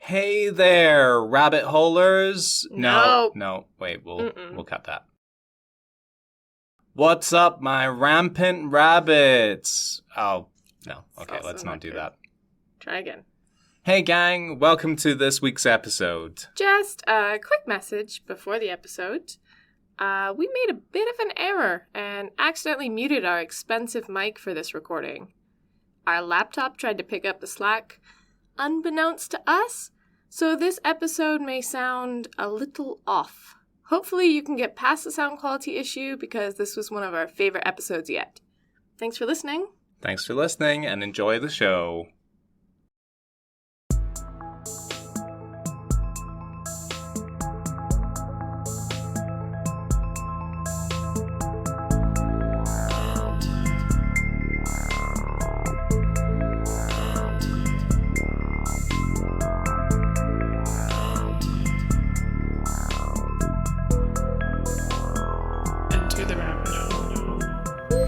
Hey there, rabbit holers. No. No, wait, we'll cut that. What's up, my rampant rabbits? Oh, no. Okay, let's not do that. Try again. Hey gang, welcome to this week's episode. Just a quick message before the episode. We made a bit of an error and accidentally muted our expensive mic for this recording. Our laptop tried to pick up the slack, unbeknownst to us, so this episode may sound a little off. Hopefully you can get past the sound quality issue because this was one of our favorite episodes yet. Thanks for listening. Thanks for listening and enjoy the show.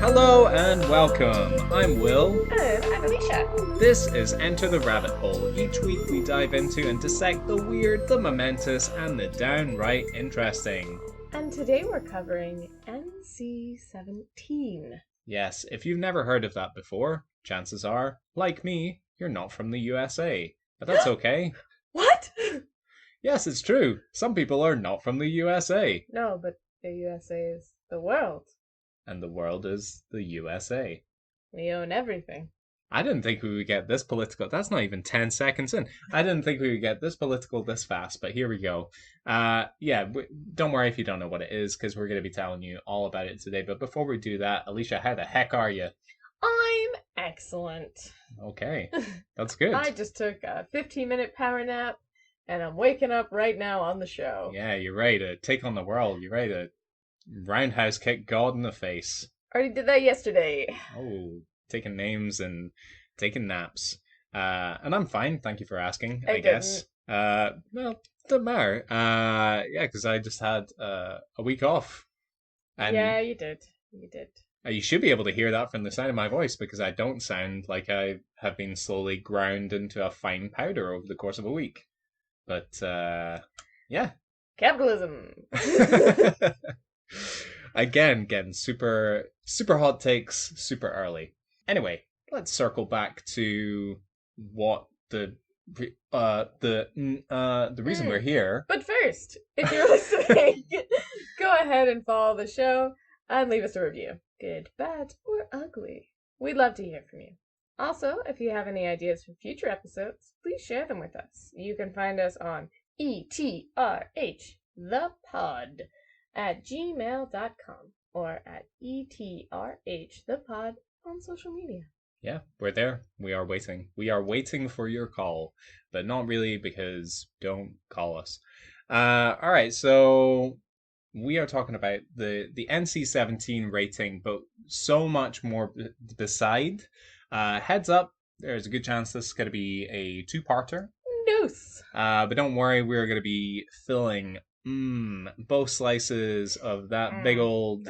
Hello and welcome. I'm Will. And I'm Alisha. This is Enter the Rabbit Hole. Each week we dive into and dissect the weird, the momentous, and the downright interesting. And today we're covering NC17. Yes, if you've never heard of that before, chances are, like me, you're not from the USA. But that's okay. What? Yes, it's true. Some people are not from the USA. No, but the USA is the world. And the world is the USA. We own everything. I didn't think we would get this political. That's not even 10 seconds in. I didn't think we would get this political this fast, but here we go. Don't worry if you don't know what it is, because we're going to be telling you all about it today. But before we do that, Alisha, how the heck are you? I'm excellent. Okay, that's good. I just took a 15-minute power nap, and I'm waking up right now on the show. Yeah, you're ready to take on the world. You're ready to roundhouse kick God in the face. Already did that yesterday. Oh, taking names and taking naps. And I'm fine, thank you for asking, I guess. Well, doesn't matter. Because I just had a week off. And yeah, you did. You did. You should be able to hear that from the sound of my voice, because I don't sound like I have been slowly ground into a fine powder over the course of a week. But, yeah. Capitalism! Again, getting super hot takes super early. Anyway, let's circle back to what the reason we're here. But first, if you're listening, go ahead and follow the show and leave us a review. Good, bad, or ugly. We'd love to hear from you. Also, if you have any ideas for future episodes, please share them with us. You can find us on ETRH at gmail.com or at ETRHthepod on social media. Yeah, we're there. We are waiting. We are waiting for your call, but not really, because don't call us. Alright, so we are talking about the NC17 rating, but so much more beside. Heads up, there's a good chance this is going to be a two-parter. Noose. But don't worry, we're going to be filling both slices of that big old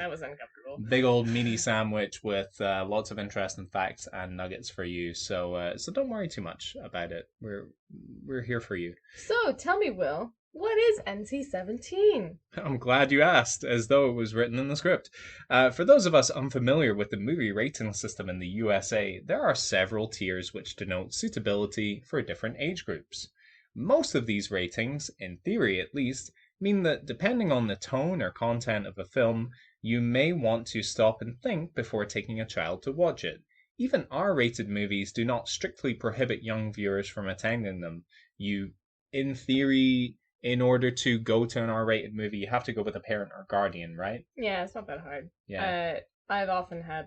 meaty sandwich with lots of interesting facts and nuggets for you. So don't worry too much about it. We're here for you. So tell me, Will, what is NC17? I'm glad you asked, as though it was written in the script. For those of us unfamiliar with the movie rating system in the USA, there are several tiers which denote suitability for different age groups. Most of these ratings, in theory at least, mean that depending on the tone or content of a film, you may want to stop and think before taking a child to watch it. Even R-rated movies do not strictly prohibit young viewers from attending them. You, in theory, in order to go to an R-rated movie, you have to go with a parent or guardian, right? Yeah, it's not that hard. Yeah. I've often had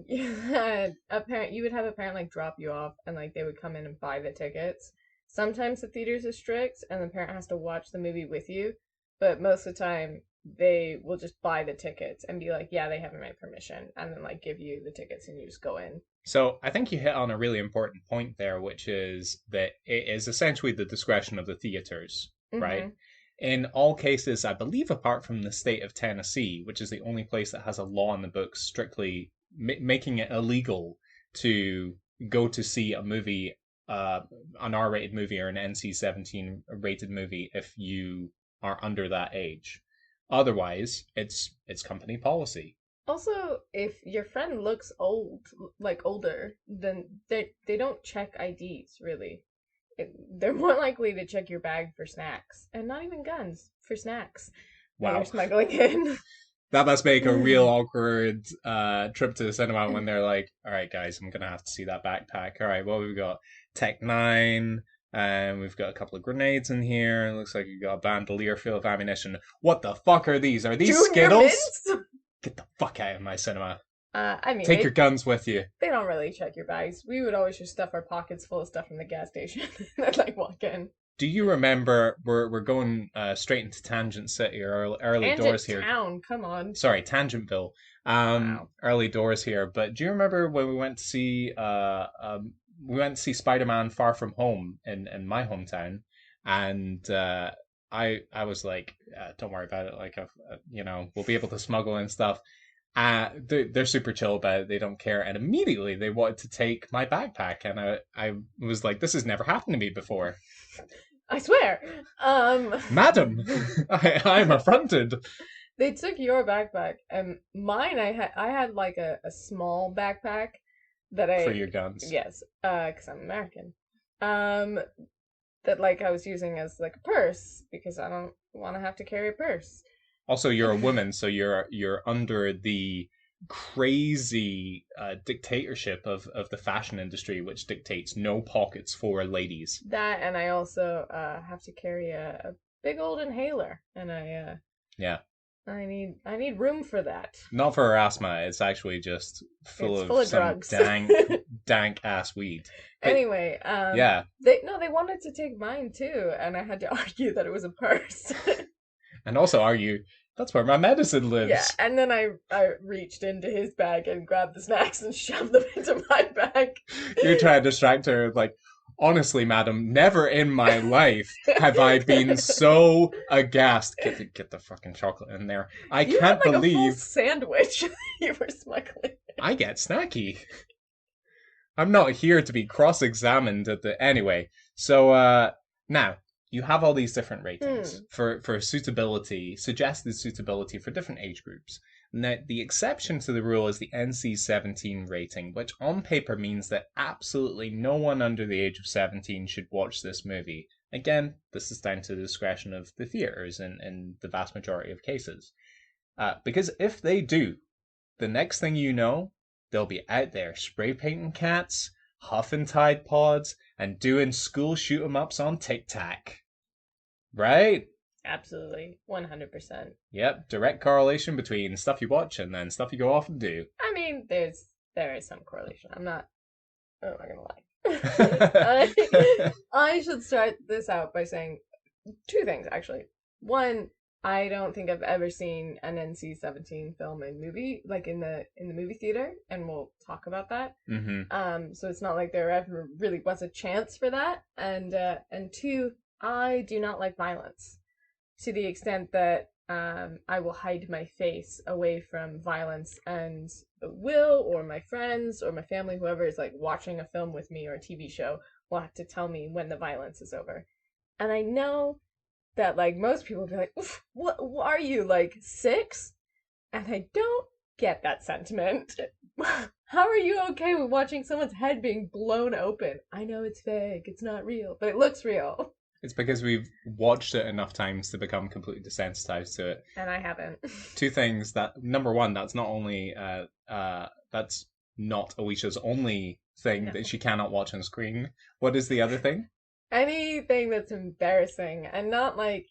you would have a parent like drop you off and like they would come in and buy the tickets. Sometimes the theaters are strict and the parent has to watch the movie with you, but most of the time they will just buy the tickets and be like, yeah, they have my permission, and then like give you the tickets and you just go in. So I think you hit on a really important point there, which is that it is essentially the discretion of the theaters, right? In all cases, I believe apart from the state of Tennessee, which is the only place that has a law in the books strictly making it illegal to go to see a movie an R-rated movie or an NC-17 rated movie if you are under that age. Otherwise, it's company policy. Also, if your friend looks older, then they don't check IDs, really. They're more likely to check your bag for snacks, and not even guns, for snacks that Wow. you're smuggling in. That must make a real awkward trip to the cinema when they're like, all right, guys, I'm going to have to see that backpack. All right, what have we got? Tech 9, and we've got a couple of grenades in here. It looks like you've got a bandolier full of ammunition. What the fuck are these? Are these Junior Skittles? Mints? Get the fuck out of my cinema. I mean, Take your guns with you. They don't really check your bags. We would always just stuff our pockets full of stuff from the gas station and like walk in. Do you remember, we're going straight into Tangent City or early Tangent doors here. Town, come on. Sorry, Tangentville. Wow. Early doors here. But do you remember when we went to see Spider-Man Far From Home in my hometown, and I was like, don't worry about it. Like, we'll be able to smuggle and stuff. They're super chill about it. They don't care. And immediately they wanted to take my backpack, and I was like, this has never happened to me before. I swear. Madam, I am affronted. They took your backpack, and mine. I had like a small backpack that for your guns. Yes, because I'm American. That like I was using as like a purse because I don't want to have to carry a purse. Also, you're a woman, so you're under the crazy dictatorship of the fashion industry, which dictates no pockets for ladies. That, and I also have to carry a big old inhaler, and I need room for that. Not for her asthma. It's actually just full of some drugs. dank ass weed. But anyway, yeah. They wanted to take mine too, and I had to argue that it was a purse. And also argue, that's where my medicine lives. Yeah, and then I reached into his bag and grabbed the snacks and shoved them into my bag. You're trying to distract her, like, honestly, madam, never in my life have I been so aghast. Get the fucking chocolate in there. You can't had, like, believe a full sandwich you were smuggling. I get snacky. I'm not here to be cross-examined at the anyway. So now you have all these different ratings for suitability, suggested suitability for different age groups. Now, the exception to the rule is the NC-17 rating, which on paper means that absolutely no one under the age of 17 should watch this movie. Again, this is down to the discretion of the theaters in the vast majority of cases. Because if they do, the next thing you know, they'll be out there spray painting cats, huffing Tide Pods, and doing school shoot-em-ups on Tic-Tac. Right? Absolutely. 100%. Yep, direct correlation between stuff you watch and then stuff you go off and do. I mean, there is some correlation. I'm not gonna lie. I should start this out by saying two things, actually. One, I don't think I've ever seen an NC-17 film in movie, like in the movie theater, and we'll talk about that. Mm-hmm. So it's not like there ever really was a chance for that. And two, I do not like violence to the extent that I will hide my face away from violence, and Will or my friends or my family, whoever is like watching a film with me or a TV show, will have to tell me when the violence is over. And I know that like most people will be like, what are you, like 6? And I don't get that sentiment. How are you okay with watching someone's head being blown open? I know it's fake, it's not real, but it looks real. It's because we've watched it enough times to become completely desensitized to it. And I haven't. Two things. That number one, that's not only that's not Alicia's only thing that she cannot watch on screen. What is the other thing? Anything that's embarrassing, and not like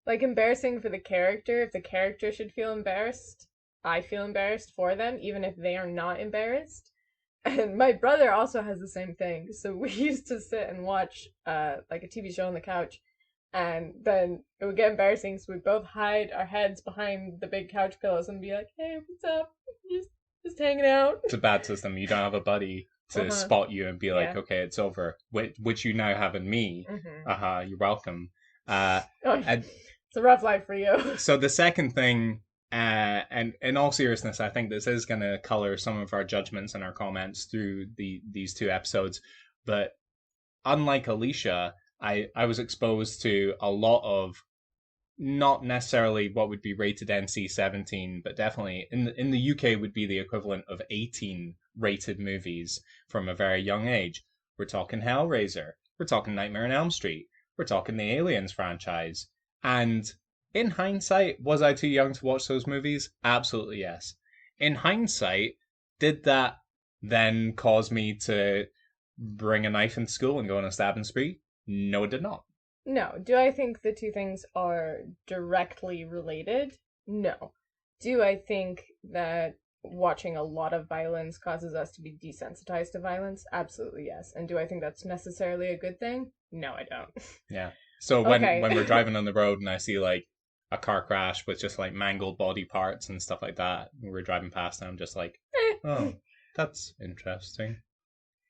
embarrassing for the character. If the character should feel embarrassed, I feel embarrassed for them, even if they are not embarrassed. And my brother also has the same thing. So we used to sit and watch like a TV show on the couch, and then it would get embarrassing, so we'd both hide our heads behind the big couch pillows and be like, hey, what's up? Just hanging out. It's a bad system. You don't have a buddy to spot you and be like, okay, it's over, which you now have in me. You're welcome. And it's a rough life for you. So the second thing And in all seriousness, I think this is going to color some of our judgments and our comments through these two episodes. But unlike Alicia, I was exposed to a lot of not necessarily what would be rated NC17, but definitely in the UK would be the equivalent of 18 rated movies from a very young age. We're talking Hellraiser, we're talking Nightmare on Elm Street, we're talking the Aliens franchise. And in hindsight, was I too young to watch those movies? Absolutely yes. In hindsight, did that then cause me to bring a knife into school and go on a stabbing spree? No, it did not. No. Do I think the two things are directly related? No. Do I think that watching a lot of violence causes us to be desensitized to violence? Absolutely yes. And do I think that's necessarily a good thing? No, I don't. Yeah. So when we're driving on the road and I see like a car crash with just like mangled body parts and stuff like that, we're driving past and I'm just like, oh, that's interesting.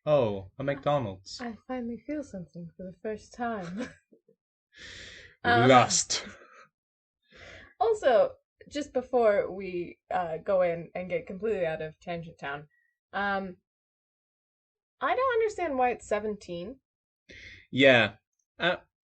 Oh, a McDonald's. I finally feel something for the first time. Lust. Also, just before we go in and get completely out of Tangent Town, I don't understand why it's 17. Yeah.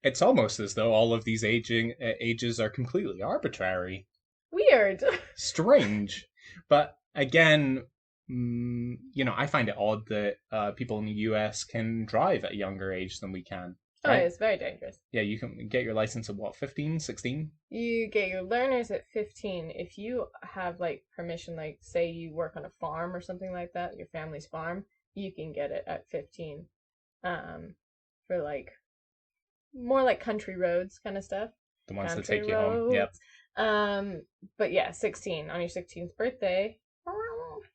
It's almost as though all of these ages are completely arbitrary. Weird. Strange. But again, I find it odd that people in the US can drive at a younger age than we can. Right? Oh, it's very dangerous. Yeah, you can get your license at what, 15, 16? You get your learners at 15. If you have like permission, like say you work on a farm or something like that, your family's farm, you can get it at 15. For like more like country roads kind of stuff. The ones that take you home. Yep. But yeah, 16 on your 16th birthday.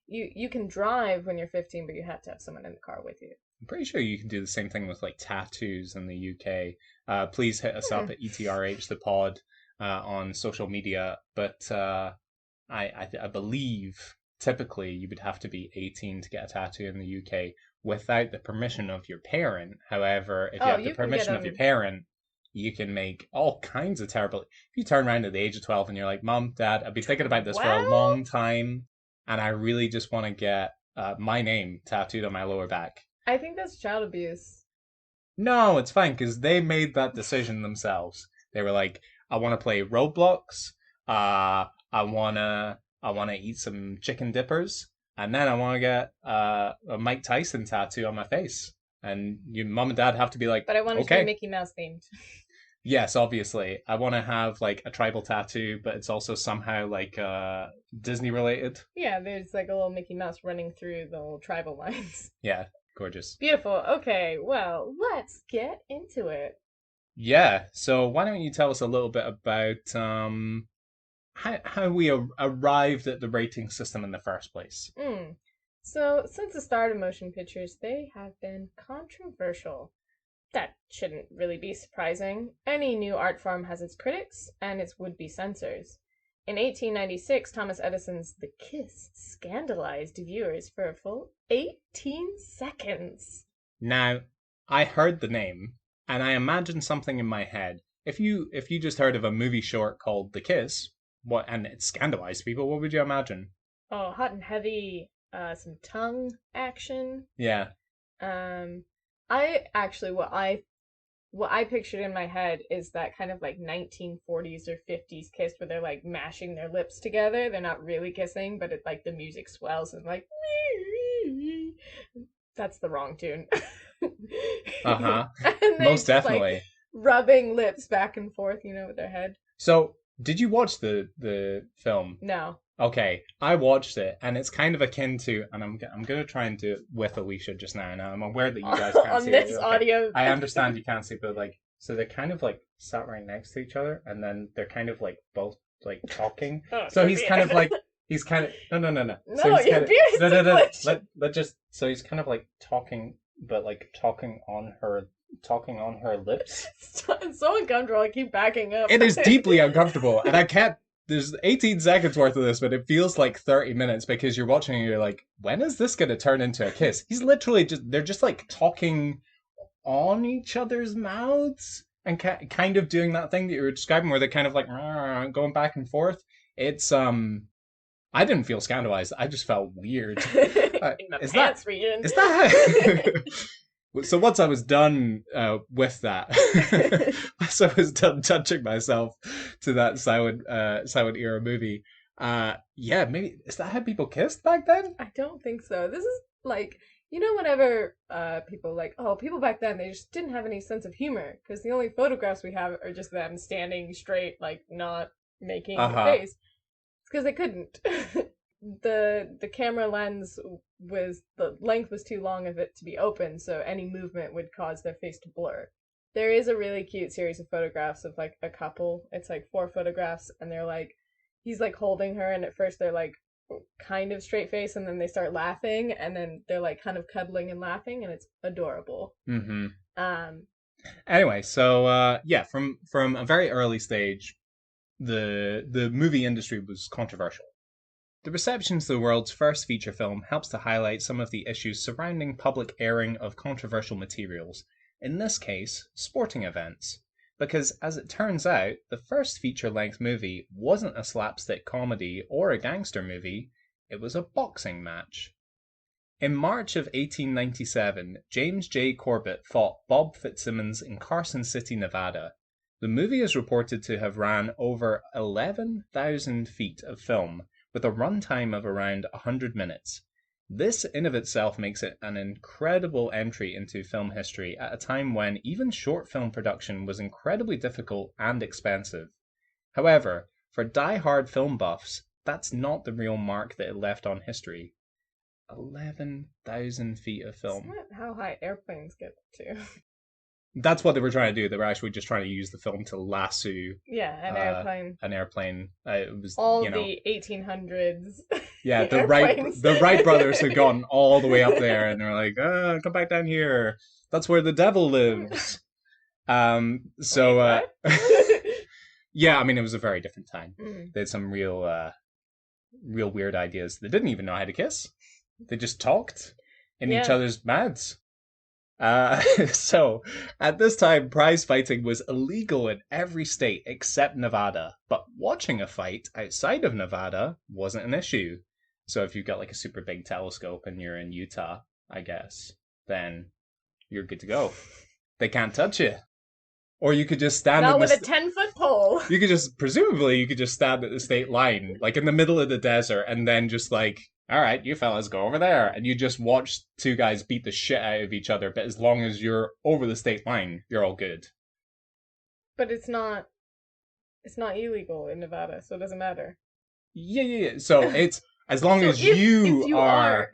You can drive when you're 15, but you have to have someone in the car with you. I'm pretty sure you can do the same thing with like tattoos in the UK. Please hit us up at ETRH the pod on social media. But I believe typically you would have to be 18 to get a tattoo in the UK without the permission of your parent. However, if you have the permission of your parent, you can make all kinds of terrible. If you turn around at the age of 12 and you're like, Mom, Dad, I've been thinking about this for a long time, and I really just want to get my name tattooed on my lower back. I think that's child abuse. No, it's fine because they made that decision themselves. They were like, I want to play Roblox. I wanna eat some chicken dippers, and then I want to get a Mike Tyson tattoo on my face. And your mom and dad have to be like, but I want it to be Mickey Mouse themed. Yes, obviously. I want to have like a tribal tattoo, but it's also somehow like Disney related. Yeah, there's like a little Mickey Mouse running through the little tribal lines. Yeah, gorgeous. Beautiful. Okay, well, let's get into it. Yeah, so why don't you tell us a little bit about how we arrived at the rating system in the first place? So, since the start of motion pictures, they have been controversial. That shouldn't really be surprising. Any new art form has its critics and its would-be censors. In 1896, Thomas Edison's The Kiss scandalized viewers for a full 18 seconds. Now, I heard the name, and I imagined something in my head. If you just heard of a movie short called The Kiss, and it scandalized people, what would you imagine? Oh, hot and heavy, some tongue action. Yeah. I actually what I pictured in my head is that kind of like 1940s or 50s kiss where they're like mashing their lips together. They're not really kissing, but it like the music swells and like that's the wrong tune. Most definitely. Like, rubbing lips back and forth, with their head. So, did you watch the film? No. Okay, I watched it, and it's kind of akin to, and I'm gonna try and do it with Alicia just now. Now I'm aware that you guys can't on see this it. Okay. Audio. I understand you can't see, but like, so they're kind of like sat right next to each other, and then they're kind of like both like talking. So he's kind of like no. No, So he's your beard is let just so he's kind of like talking, but like talking on her lips. It's so uncomfortable. I keep backing up. It is deeply uncomfortable, and I can't. There's 18 seconds worth of this, but it feels like 30 minutes because you're watching and you're like, when is this going to turn into a kiss? He's literally they're just like talking on each other's mouths and kind of doing that thing that you were describing where they're kind of like going back and forth. It's I didn't feel scandalized. I just felt weird. In my Is pants that region. is that? So once I was done with that, once I was done touching myself to that silent era movie, yeah, maybe is that how people kissed back then? I don't think so. This is like, whenever people like, oh, people back then, they just didn't have any sense of humor because the only photographs we have are just them standing straight, like not making Uh a huh. face. It's because they couldn't. The camera lens was, the length was too long of it to be open, so any movement would cause their face to blur. There is a really cute series of photographs of like a couple. It's like 4 photographs, and they're like, he's like holding her, and at first they're like kind of straight face, and then they start laughing, and then they're like kind of cuddling and laughing, and it's adorable. Mm-hmm. Um, Anyway, so yeah, from a very early stage, the movie industry was controversial. The reception to the world's first feature film helps to highlight some of the issues surrounding public airing of controversial materials, in this case, sporting events. Because, as it turns out, the first feature length movie wasn't a slapstick comedy or a gangster movie, it was a boxing match. In March of 1897, James J. Corbett fought Bob Fitzsimmons in Carson City, Nevada. The movie is reported to have ran over 11,000 feet of film, with a runtime of around 100 minutes. This in of itself makes it an incredible entry into film history at a time when even short film production was incredibly difficult and expensive. However, for die-hard film buffs, that's not the real mark that it left on history. 11,000 feet of it's film. not how high airplanes get to. That's what they were trying to do. They were actually just trying to use the film to lasso Yeah, an airplane. an airplane. It was, All you know, the 1800s. yeah, airplanes. the Wright brothers had gone all the way up there, and they're like, come back down here. That's where the devil lives. So, Wait, what? yeah, I mean, it was a very different time. Mm. They had some real weird ideas. They didn't even know how to kiss. They just talked in each Yeah. other's mouths. So, at this time, prize fighting was illegal in every state except Nevada, but watching a fight outside of Nevada wasn't an issue. So, if you've got like a super big telescope and you're in Utah, I guess, then you're good to go. They can't touch you. Or you could just stand Not in with a 10-foot pole. you could just, presumably, you could just stand at the state line, like in the middle of the desert, and then just like, all right, you fellas go over there, and you just watch two guys beat the shit out of each other. But as long as you're over the state line, you're all good. But it's not illegal in Nevada, so it doesn't matter. Yeah. So it's as long So as you are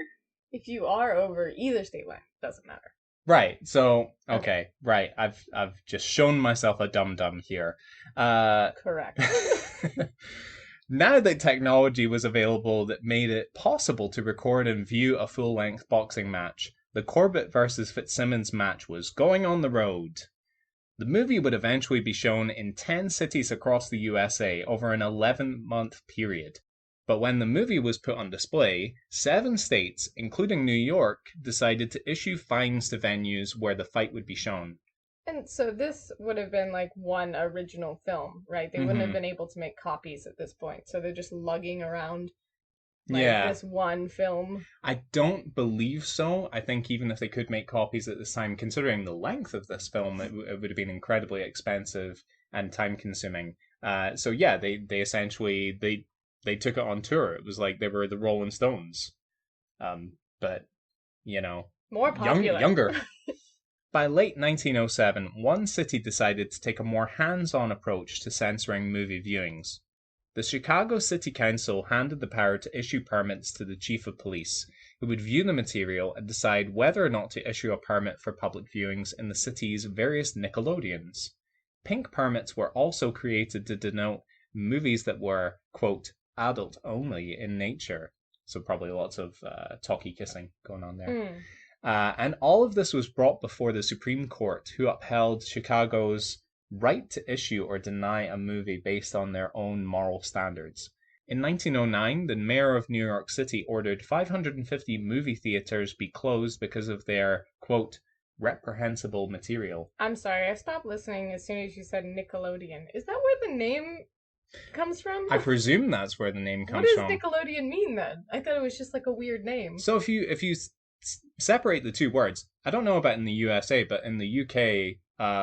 if you are over either state line, it doesn't matter. right. So okay, right. I've just shown myself a dum dum here. Correct. Now that technology was available that made it possible to record and view a full-length boxing match, the Corbett versus Fitzsimmons match was going on the road. The movie would eventually be shown in 10 cities across the USA over an 11-month period. But when the movie was put on display, 7 states, including New York, decided to issue fines to venues where the fight would be shown. And so this would have been like one original film, right? They wouldn't have been able to make copies at this point. So they're just lugging around like this one film. I don't believe so. I think even if they could make copies at this time, considering the length of this film, it would have been incredibly expensive and time consuming. So yeah, they essentially they took it on tour. It was like they were the Rolling Stones, but you know, More popular. younger. By late 1907, one city decided to take a more hands-on approach to censoring movie viewings. The Chicago City Council handed the power to issue permits to the chief of police, who would view the material and decide whether or not to issue a permit for public viewings in the city's various Nickelodeons. Pink permits were also created to denote movies that were, quote, adult only in nature. So probably lots of talky kissing going on there. And all of this was brought before the Supreme Court, who upheld Chicago's right to issue or deny a movie based on their own moral standards. In 1909, the mayor of New York City ordered 550 movie theaters be closed because of their, quote, reprehensible material. I'm sorry, I stopped listening as soon as you said Nickelodeon. Is that where the name comes from? I presume that's where the name What comes does from. Nickelodeon mean then? I thought it was just like a weird name. So if you separate the two words, I don't know about in the USA, but in the UK,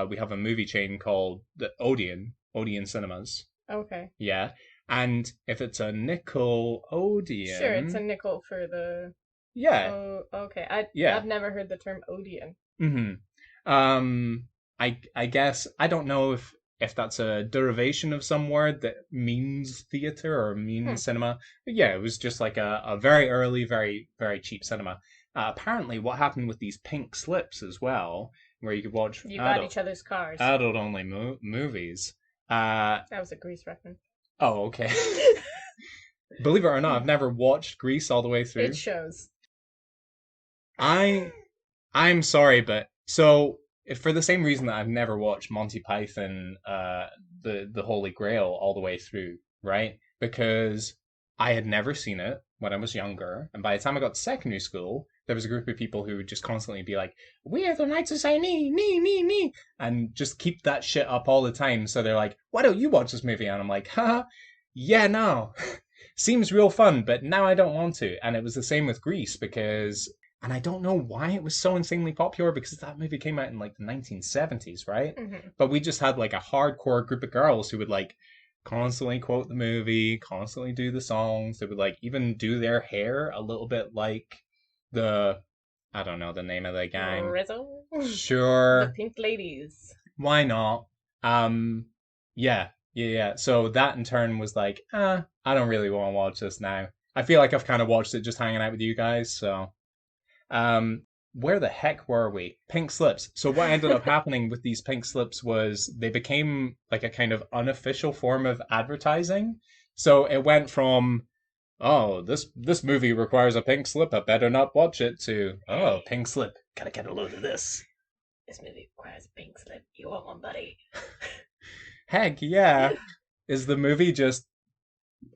we have a movie chain called the Odeon Cinemas. Okay. Yeah, and if it's a Nickelodeon, Sure, it's a nickel for the... yeah, Oh, okay. yeah. I've never heard the term Odeon. I guess I don't know if that's a derivation of some word that means theater or means cinema. But yeah, it was just like a very early, very, very cheap cinema. Apparently, what happened with these pink slips as well, where you could watch You got each other's cars. adult only movies. That was a Grease reference. Oh, okay. Believe it or not, I've never watched Grease all the way through. It shows. I'm sorry, but so for the same reason that I've never watched Monty Python, the Holy Grail all the way through, right? Because I had never seen it when I was younger, and by the time I got to secondary school, there was a group of people who would just constantly be like, "We are the Knights of Sioni, nee," and just keep that shit up all the time. So they're like, "Why don't you watch this movie?" And I'm like, "Haha, yeah, no." Seems real fun, but now I don't want to. And it was the same with Grease because, and I don't know why it was so insanely popular because that movie came out in like the 1970s, right? Mm-hmm. But we just had like a hardcore group of girls who would like constantly quote the movie, constantly do the songs. They would like even do their hair a little bit like I don't know the name of the gang. Rizzo? Sure. The Pink Ladies. Why not? Yeah. So that in turn was like, I don't really want to watch this now. I feel like I've kind of watched it just hanging out with you guys, so. Where the heck were we? Pink slips. So what ended up happening with these pink slips was they became like a kind of unofficial form of advertising. So it went from, oh, this movie requires a pink slip, I better not watch it, to, oh, pink slip, gotta get a load of this. This movie requires a pink slip. You want one, buddy? Heck yeah. Is the movie just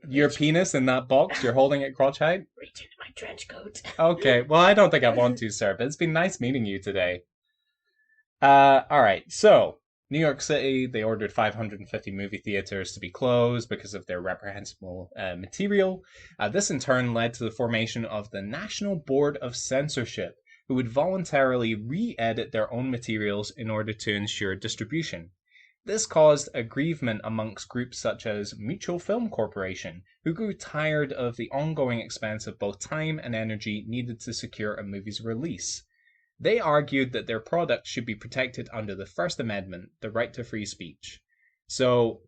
your penis in that box? You're holding it crotch height? Reach into my trench coat. Okay, well, I don't think I want to, sir, but it's been nice meeting you today. Alright, so, New York City, they ordered 550 movie theaters to be closed because of their reprehensible material. This in turn led to the formation of the National Board of Censorship, who would voluntarily re-edit their own materials in order to ensure distribution. This caused aggrievement amongst groups such as Mutual Film Corporation, who grew tired of the ongoing expense of both time and energy needed to secure a movie's release. They argued that their product should be protected under the First Amendment, the right to free speech. So,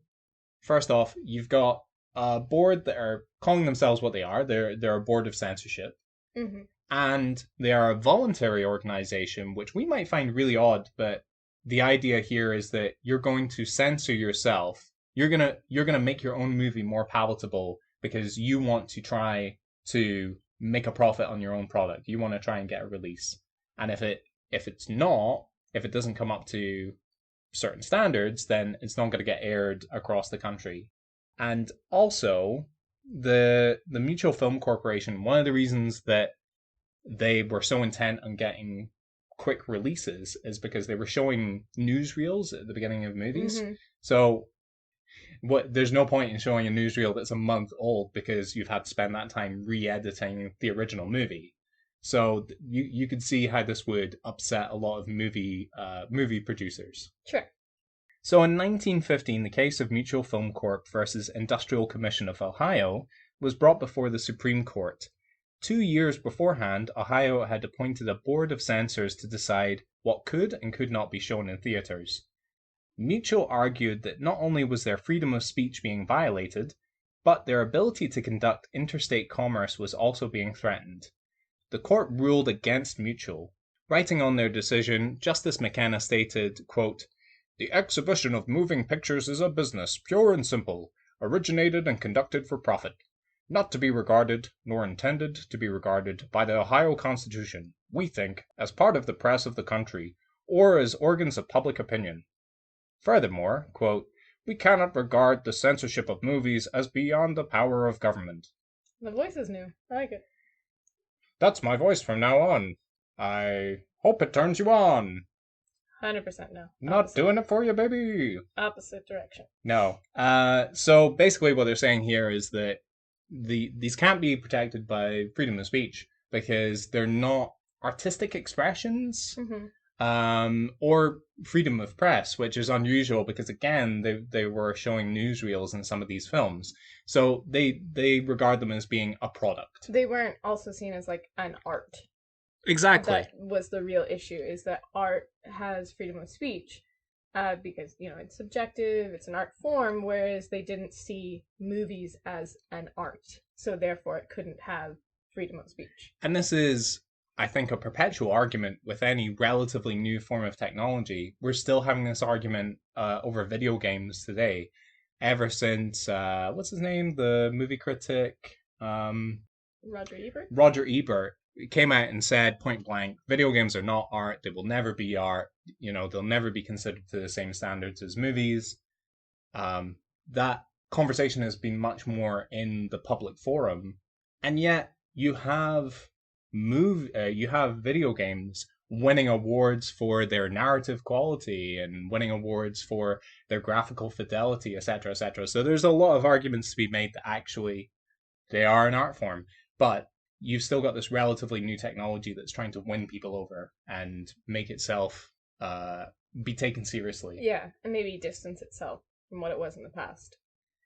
first off, you've got a board that are calling themselves what they are. They're a board of censorship. Mm-hmm. And they are a voluntary organization, which we might find really odd, but the idea here is that you're going to censor yourself. You're gonna make your own movie more palatable because you want to try to make a profit on your own product. You want to try and get a release. And if it doesn't come up to certain standards, then it's not going to get aired across the country. And also, the Mutual Film Corporation, one of the reasons that they were so intent on getting quick releases is because they were showing newsreels at the beginning of movies. Mm-hmm. So there's no point in showing a newsreel that's a month old because you've had to spend that time re-editing the original movie. So you could see how this would upset a lot of movie producers. Sure. So in 1915, the case of Mutual Film Corp versus Industrial Commission of Ohio was brought before the Supreme Court. 2 years beforehand, Ohio had appointed a board of censors to decide what could and could not be shown in theaters. Mutual argued that not only was their freedom of speech being violated, but their ability to conduct interstate commerce was also being threatened. The court ruled against Mutual. Writing on their decision, Justice McKenna stated, quote, "The exhibition of moving pictures is a business, pure and simple, originated and conducted for profit. Not to be regarded, nor intended to be regarded by the Ohio Constitution, we think, as part of the press of the country, or as organs of public opinion. Furthermore, quote, we cannot regard the censorship of movies as beyond the power of government." The voice is new. I like it. That's my voice from now on. I hope it turns you on. 100% no. Not doing it for you, baby. Opposite direction. No. So basically, what they're saying here is that these can't be protected by freedom of speech because they're not artistic expressions, or freedom of press, which is unusual because again, they were showing newsreels in some of these films, so they regard them as being a product. They weren't also seen as like an art. Exactly. That was the real issue, is that art has freedom of speech because, it's subjective, it's an art form, whereas they didn't see movies as an art. So therefore it couldn't have freedom of speech. And this is, I think, a perpetual argument with any relatively new form of technology. We're still having this argument over video games today, ever since, what's his name? The movie critic? Roger Ebert? Roger Ebert came out and said point blank, video games are not art. They will never be art. They'll never be considered to the same standards as movies. That conversation has been much more in the public forum, and yet you have video games winning awards for their narrative quality and winning awards for their graphical fidelity, etc., etc. So there's a lot of arguments to be made that actually they are an art form, but you've still got this relatively new technology that's trying to win people over and make itself be taken seriously. Yeah, and maybe distance itself from what it was in the past.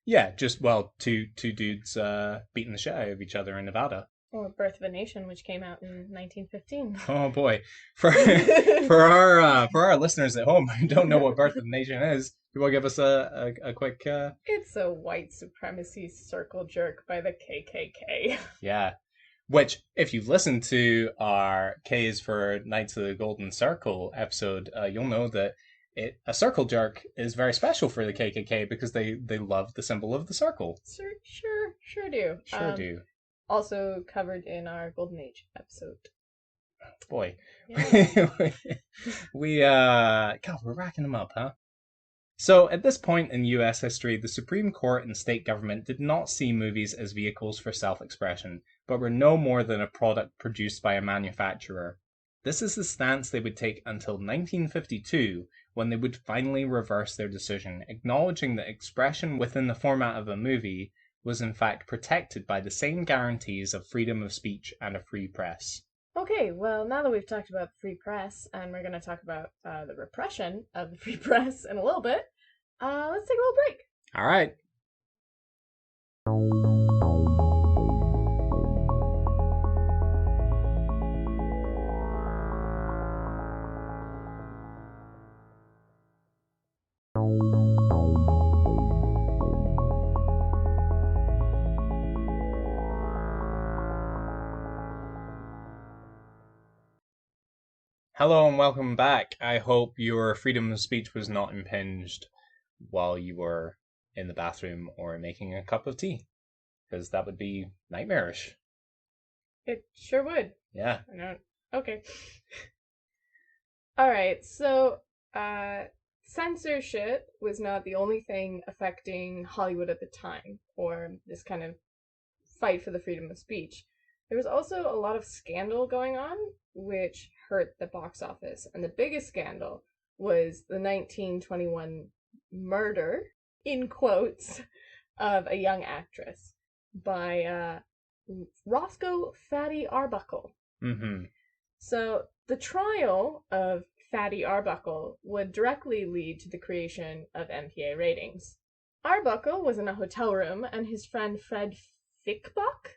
Yeah, just, two dudes beating the shit out of each other in Nevada. Or Birth of a Nation, which came out in 1915. Oh boy. For our listeners at home who don't know what Birth of a Nation is, you want to give us a quick... It's a white supremacy circle jerk by the KKK. Yeah. Which, if you've listened to our K's for Knights of the Golden Circle episode, you'll know that a circle jerk is very special for the KKK because they love the symbol of the circle. Sure do. Sure do. Also covered in our Golden Age episode. Boy. Yeah. God, we're racking them up, huh? So, at this point in US history, the Supreme Court and state government did not see movies as vehicles for self-expression, but were no more than a product produced by a manufacturer. This is the stance they would take until 1952, when they would finally reverse their decision, acknowledging that expression within the format of a movie was in fact protected by the same guarantees of freedom of speech and a free press. Okay, well, now that we've talked about the free press, and we're going to talk about the repression of the free press in a little bit, let's take a little break. All right. Hello and welcome back. I hope your freedom of speech was not impinged while you were in the bathroom or making a cup of tea, because that would be nightmarish. It sure would. Yeah. I know. Okay. Alright, so censorship was not the only thing affecting Hollywood at the time, or this kind of fight for the freedom of speech. There was also a lot of scandal going on, which hurt the box office. And the biggest scandal was the 1921 murder, in quotes, of a young actress by Roscoe Fatty Arbuckle. Mm-hmm. So the trial of Fatty Arbuckle would directly lead to the creation of MPAA ratings. Arbuckle was in a hotel room, and his friend Fred Fitchbach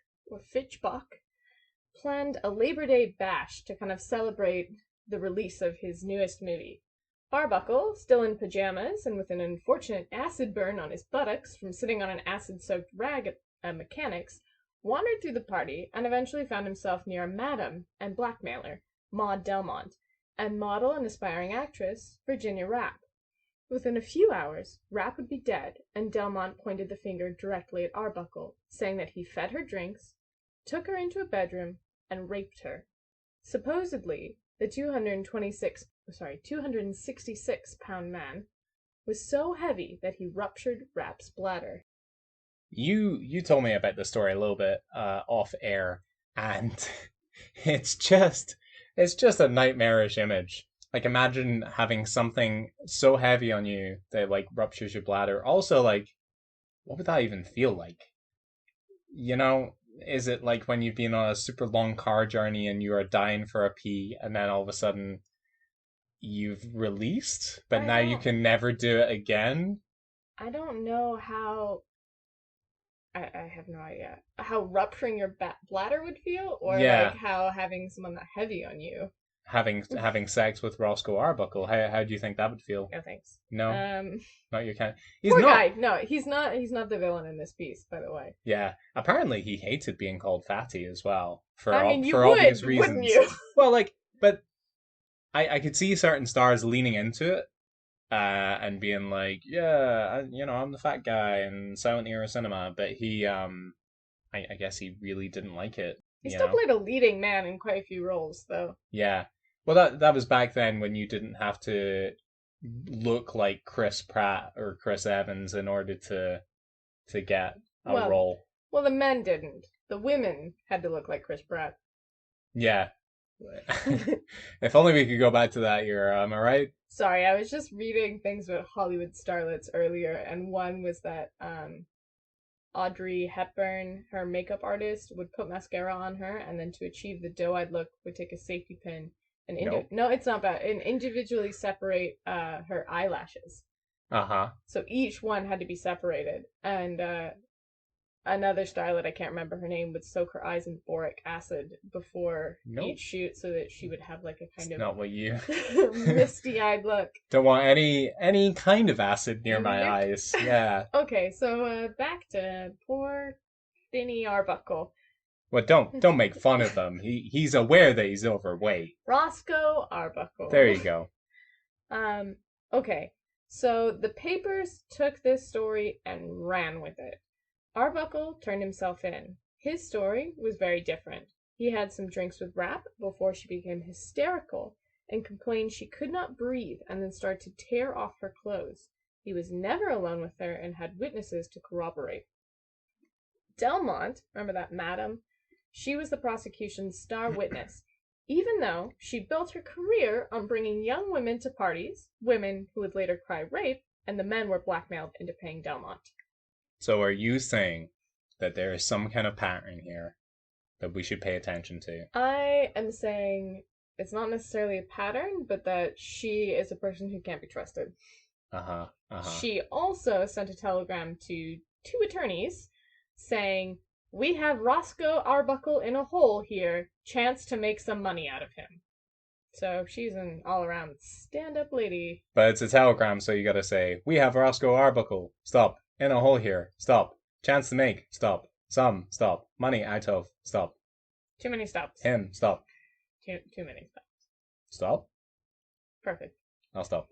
planned a Labor Day bash to kind of celebrate the release of his newest movie. Arbuckle, still in pajamas and with an unfortunate acid burn on his buttocks from sitting on an acid-soaked rag at a mechanic's, wandered through the party and eventually found himself near a madam and blackmailer, Maud Delmont, and model and aspiring actress, Virginia Rapp. Within a few hours, Rapp would be dead, and Delmont pointed the finger directly at Arbuckle, saying that he fed her drinks, took her into a bedroom, and raped her. Supposedly, the 266-pound man was so heavy that he ruptured Rapp's bladder. You told me about this story a little bit off air, and it's just a nightmarish image. Like, imagine having something so heavy on you that, like, ruptures your bladder. Also, like, what would that even feel like? You know, is it like when you've been on a super long car journey and you are dying for a pee, and then all of a sudden you've released, but I now you don't can never do it again? I don't know how I have no idea how rupturing your bladder would feel, or like Yeah, how having someone that heavy on you. having sex with Roscoe Arbuckle. How do you think that would feel? No thanks. No, not your kind. He's Poor not. guy. No, he's not. He's not the villain in this piece, by the way. Yeah, apparently he hated being called fatty as well I mean, you for obvious would, wouldn't reasons. you? Well, like, but I could see certain stars leaning into it and being like, yeah, I'm the fat guy in silent era cinema, but I guess he really didn't like it, He you still know? played a leading man in quite a few roles, though. Yeah. Well, that was back then when you didn't have to look like Chris Pratt or Chris Evans in order to get a Well, role. well, the men didn't. The women had to look like Chris Pratt. Yeah. If only we could go back to that era, am I right? Sorry, I was just reading things about Hollywood starlets earlier, and one was that Audrey Hepburn, her makeup artist, would put mascara on her, and then to achieve the doe-eyed look, would take a safety pin and Nope. no, it's not bad, and individually separate her eyelashes. Uh-huh. So each one had to be separated, and another starlet, I can't remember her name, would soak her eyes in boric acid before Nope. each shoot, so that she would have like a kind It's of not what you misty-eyed look. don't want any kind of acid near my Nope. eyes. Yeah. Okay, so back to poor Finny Arbuckle. Well, don't make fun of him. He's aware that he's overweight. Roscoe Arbuckle. There you go. Okay, so the papers took this story and ran with it. Arbuckle turned himself in. His story was very different. He had some drinks with Rap before she became hysterical and complained she could not breathe and then started to tear off her clothes. He was never alone with her and had witnesses to corroborate. Delmont, remember that madam? She was the prosecution's star witness, even though she built her career on bringing young women to parties, women who would later cry rape, and the men were blackmailed into paying Delmont. So are you saying that there is some kind of pattern here that we should pay attention to? I am saying it's not necessarily a pattern, but that she is a person who can't be trusted. Uh-huh. Uh-huh. She also sent a telegram to two attorneys saying, "We have Roscoe Arbuckle in a hole here, chance to make some money out of him." So she's an all-around stand-up lady. But it's a telegram, so you gotta say, we have Roscoe Arbuckle. Stop. In a hole here. Stop. Chance to make. Stop. Some. Stop. Money out of. Stop. Too many stops. Him. Stop. Too many stops. Stop. Perfect. I'll stop.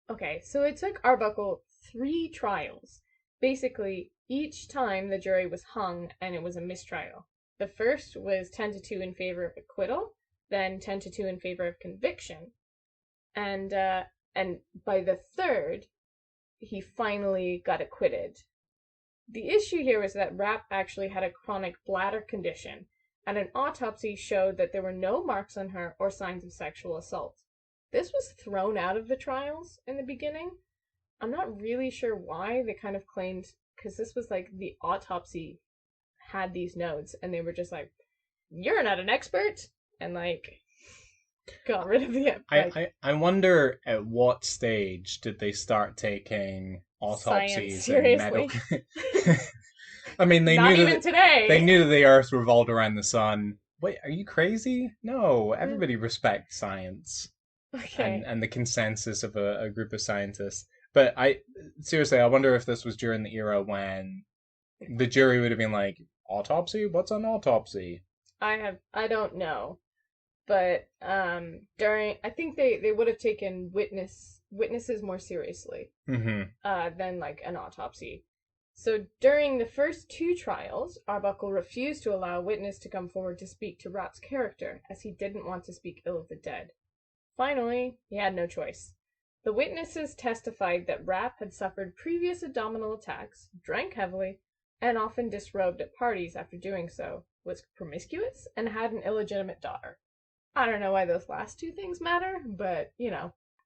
Okay, so it took Arbuckle 3 trials. Basically, each time the jury was hung and it was a mistrial. The first was 10-2 in favor of acquittal, then 10-2 in favor of conviction, and by the third, he finally got acquitted. The issue here was that Rapp actually had a chronic bladder condition, and an autopsy showed that there were no marks on her or signs of sexual assault. This was thrown out of the trials in the beginning. I'm not really sure why. They kind of claimed, because this was like the autopsy had these notes, and they were just like, "You're not an expert," and like got rid of the I wonder at what stage did they start taking autopsies and seriously. medical. I mean, Not even today. they knew that the Earth revolved around the sun. Wait, are you crazy? No, everybody respects science Okay. and the consensus of a group of scientists. But I seriously, I wonder if this was during the era when the jury would have been like, autopsy? What's an autopsy? I don't know. But during, I think they would have taken witnesses more seriously than like an autopsy. So during the first 2 trials, Arbuckle refused to allow a witness to come forward to speak to Rapp's character, as he didn't want to speak ill of the dead. Finally, he had no choice. The witnesses testified that Rapp had suffered previous abdominal attacks, drank heavily, and often disrobed at parties after doing so, was promiscuous, and had an illegitimate daughter. I don't know why those last two things matter, but,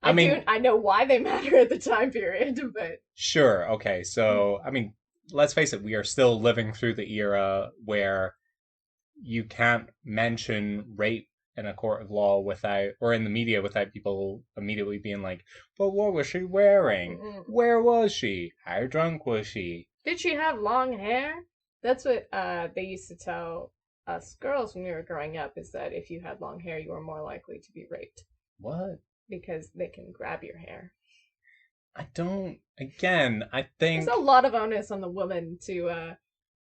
I mean, I know why they matter at the time period, but... sure, okay, so, let's face it, we are still living through the era where you can't mention rape in a court of law without, or in the media without people immediately being like, but what was she wearing? Where was she? How drunk was she? Did she have long hair? That's what they used to tell us girls when we were growing up, is that if you had long hair, you were more likely to be raped. What? Because they can grab your hair. I think... There's a lot of onus on the woman to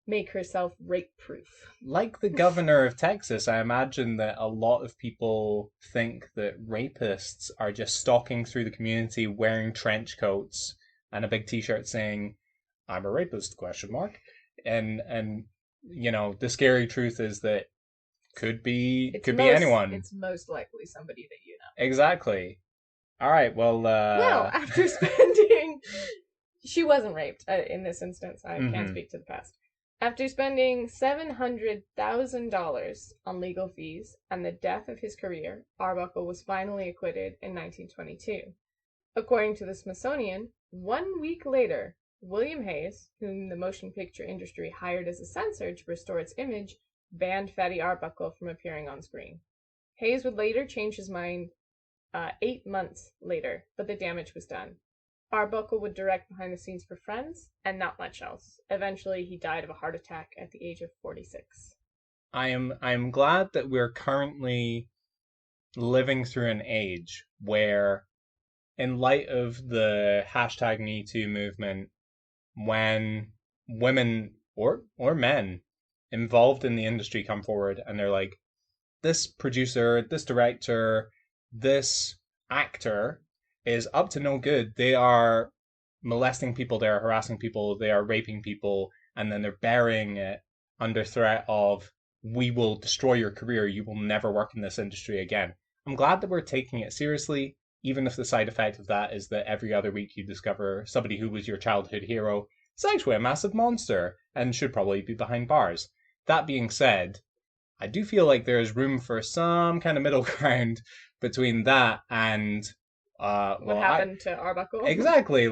make herself rape-proof. Like the governor of Texas, I imagine that a lot of people think that rapists are just stalking through the community wearing trench coats and a big t-shirt saying, I'm a rapist, question mark. And the scary truth is that could be anyone. It's most likely somebody that you know. Exactly. All right, well... Well, after spending... She wasn't raped in this instance. I can't speak to the past. After spending $700,000 on legal fees and the death of his career, Arbuckle was finally acquitted in 1922. According to the Smithsonian, 1 week later, William Hayes, whom the motion picture industry hired as a censor to restore its image, banned Fatty Arbuckle from appearing on screen. Hayes would later change his mind 8 months later, but the damage was done. Arbuckle would direct behind the scenes for Friends, and not much else. Eventually, he died of a heart attack at the age of 46. I'm glad that we're currently living through an age where, in light of the hashtag Me Too movement, when women or men involved in the industry come forward and they're like, this producer, this director, this actor is up to no good. They are molesting people, they are harassing people, they are raping people, and then they're burying it under threat of, we will destroy your career, you will never work in this industry again. I'm glad that we're taking it seriously, even if the side effect of that is that every other week you discover somebody who was your childhood hero is actually a massive monster and should probably be behind bars. That being said, I do feel like there's room for some kind of middle ground between that and what happened to Arbuckle? Exactly.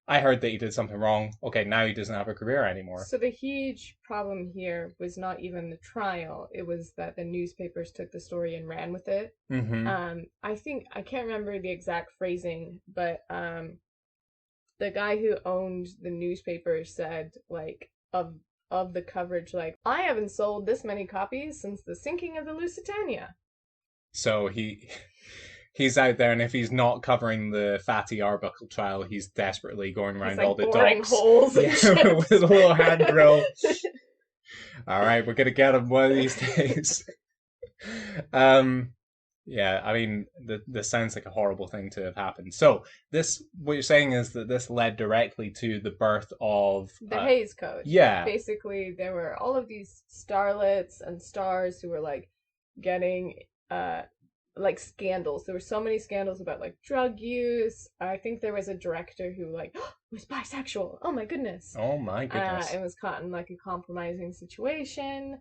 I heard that he did something wrong. Okay, now he doesn't have a career anymore. So the huge problem here was not even the trial. It was that the newspapers took the story and ran with it. Mm-hmm. I can't remember the exact phrasing, but the guy who owned the newspaper said, of the coverage, I haven't sold this many copies since the sinking of the Lusitania. So he's out there, and if he's not covering the Fatty Arbuckle trial, he's desperately going around all the docks. Holes and shit. With a little hand drill. All right, we're gonna get him one of these days. Yeah, I mean, this sounds like a horrible thing to have happened. So what you're saying is that this led directly to the birth of the Hays Code. Yeah. Basically, there were all of these starlets and stars who were getting scandals. There were so many scandals about drug use. I think there was a director who was bisexual. Oh my goodness. Oh my goodness. And was caught in a compromising situation.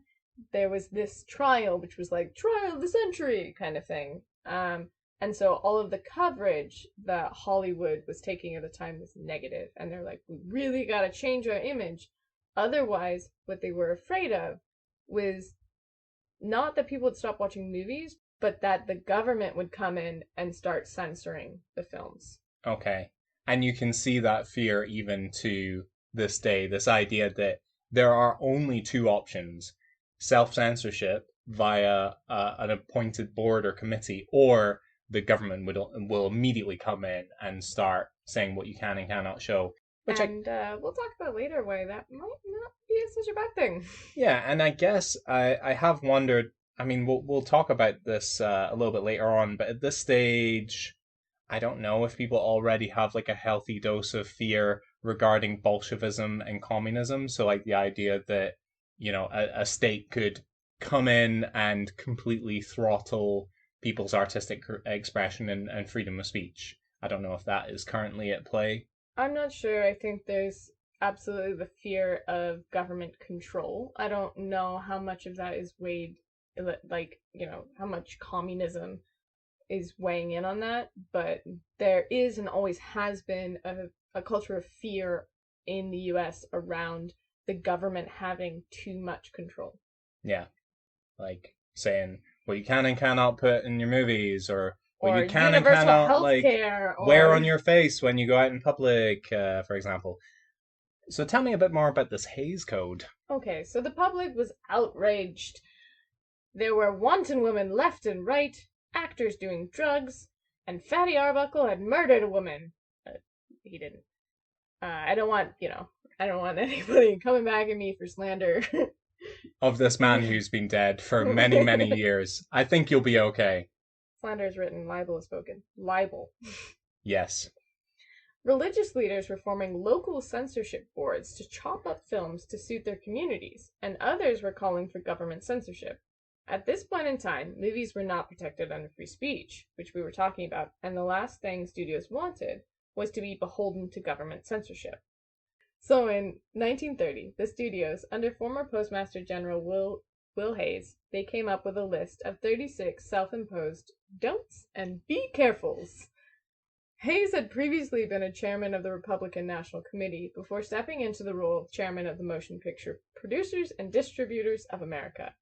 There was this trial, which was trial of the century kind of thing. And so all of the coverage that Hollywood was taking at the time was negative. And they're like, we really got to change our image. Otherwise, what they were afraid of was not that people would stop watching movies, but that the government would come in and start censoring the films. Okay. And you can see that fear even to this day, this idea that there are only two options: self-censorship via an appointed board or committee, or the government will immediately come in and start saying what you can and cannot show. We'll talk about later why that might not be such a bad thing. Yeah, and I guess I have wondered, I mean, we'll talk about this a little bit later on, but at this stage, I don't know if people already have a healthy dose of fear regarding Bolshevism and communism. So the idea that, a state could come in and completely throttle people's artistic expression and freedom of speech. I don't know if that is currently at play. I'm not sure. I think there's absolutely the fear of government control. I don't know how much of that is weighed like, how much communism is weighing in on that, but there is and always has been a culture of fear in the US around the government having too much control. Yeah. Like saying what you can and cannot put in your movies, or what Or you can and universal cannot, health like, care, wear or. on your face when you go out in public, for example. So tell me a bit more about this Hays Code. Okay, so the public was outraged. There were wanton women left and right, actors doing drugs, and Fatty Arbuckle had murdered a woman. He didn't. I don't want, I don't want anybody coming back at me for slander. Of this man who's been dead for many, many years. I think you'll be okay. Slander is written, libel is spoken. Libel. Yes. Religious leaders were forming local censorship boards to chop up films to suit their communities, and others were calling for government censorship. At this point in time, movies were not protected under free speech, which we were talking about, and the last thing studios wanted was to be beholden to government censorship. So in 1930, the studios, under former Postmaster General Will Hays, they came up with a list of 36 self-imposed don'ts and be carefuls. Hays had previously been a chairman of the Republican National Committee before stepping into the role of chairman of the Motion Picture Producers and Distributors of America,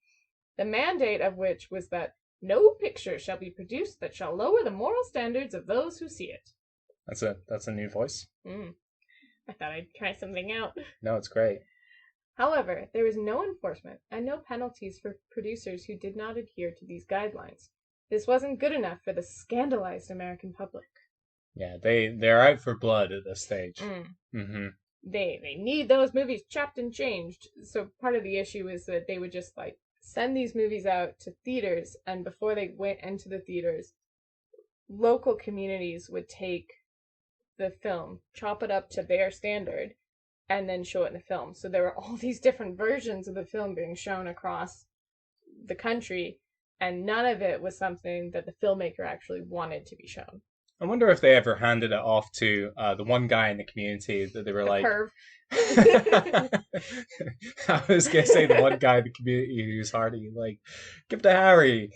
the mandate of which was that no picture shall be produced that shall lower the moral standards of those who see it. That's a new voice. I thought I'd try something out. No, it's great. However, there was no enforcement and no penalties for producers who did not adhere to these guidelines. This wasn't good enough for the scandalized American public. Yeah, they're out for blood at this stage. They need those movies chopped and changed. So part of the issue is that they would just send these movies out to theaters, and before they went into the theaters, local communities would take the film, chop it up to their standard, and then show it in the film. So there were all these different versions of the film being shown across the country, and none of it was something that the filmmaker actually wanted to be shown. I wonder if they ever handed it off to the one guy in the community that they were The like... perv. I was going to say the one guy in the community who's hardy, like, give it to Harry.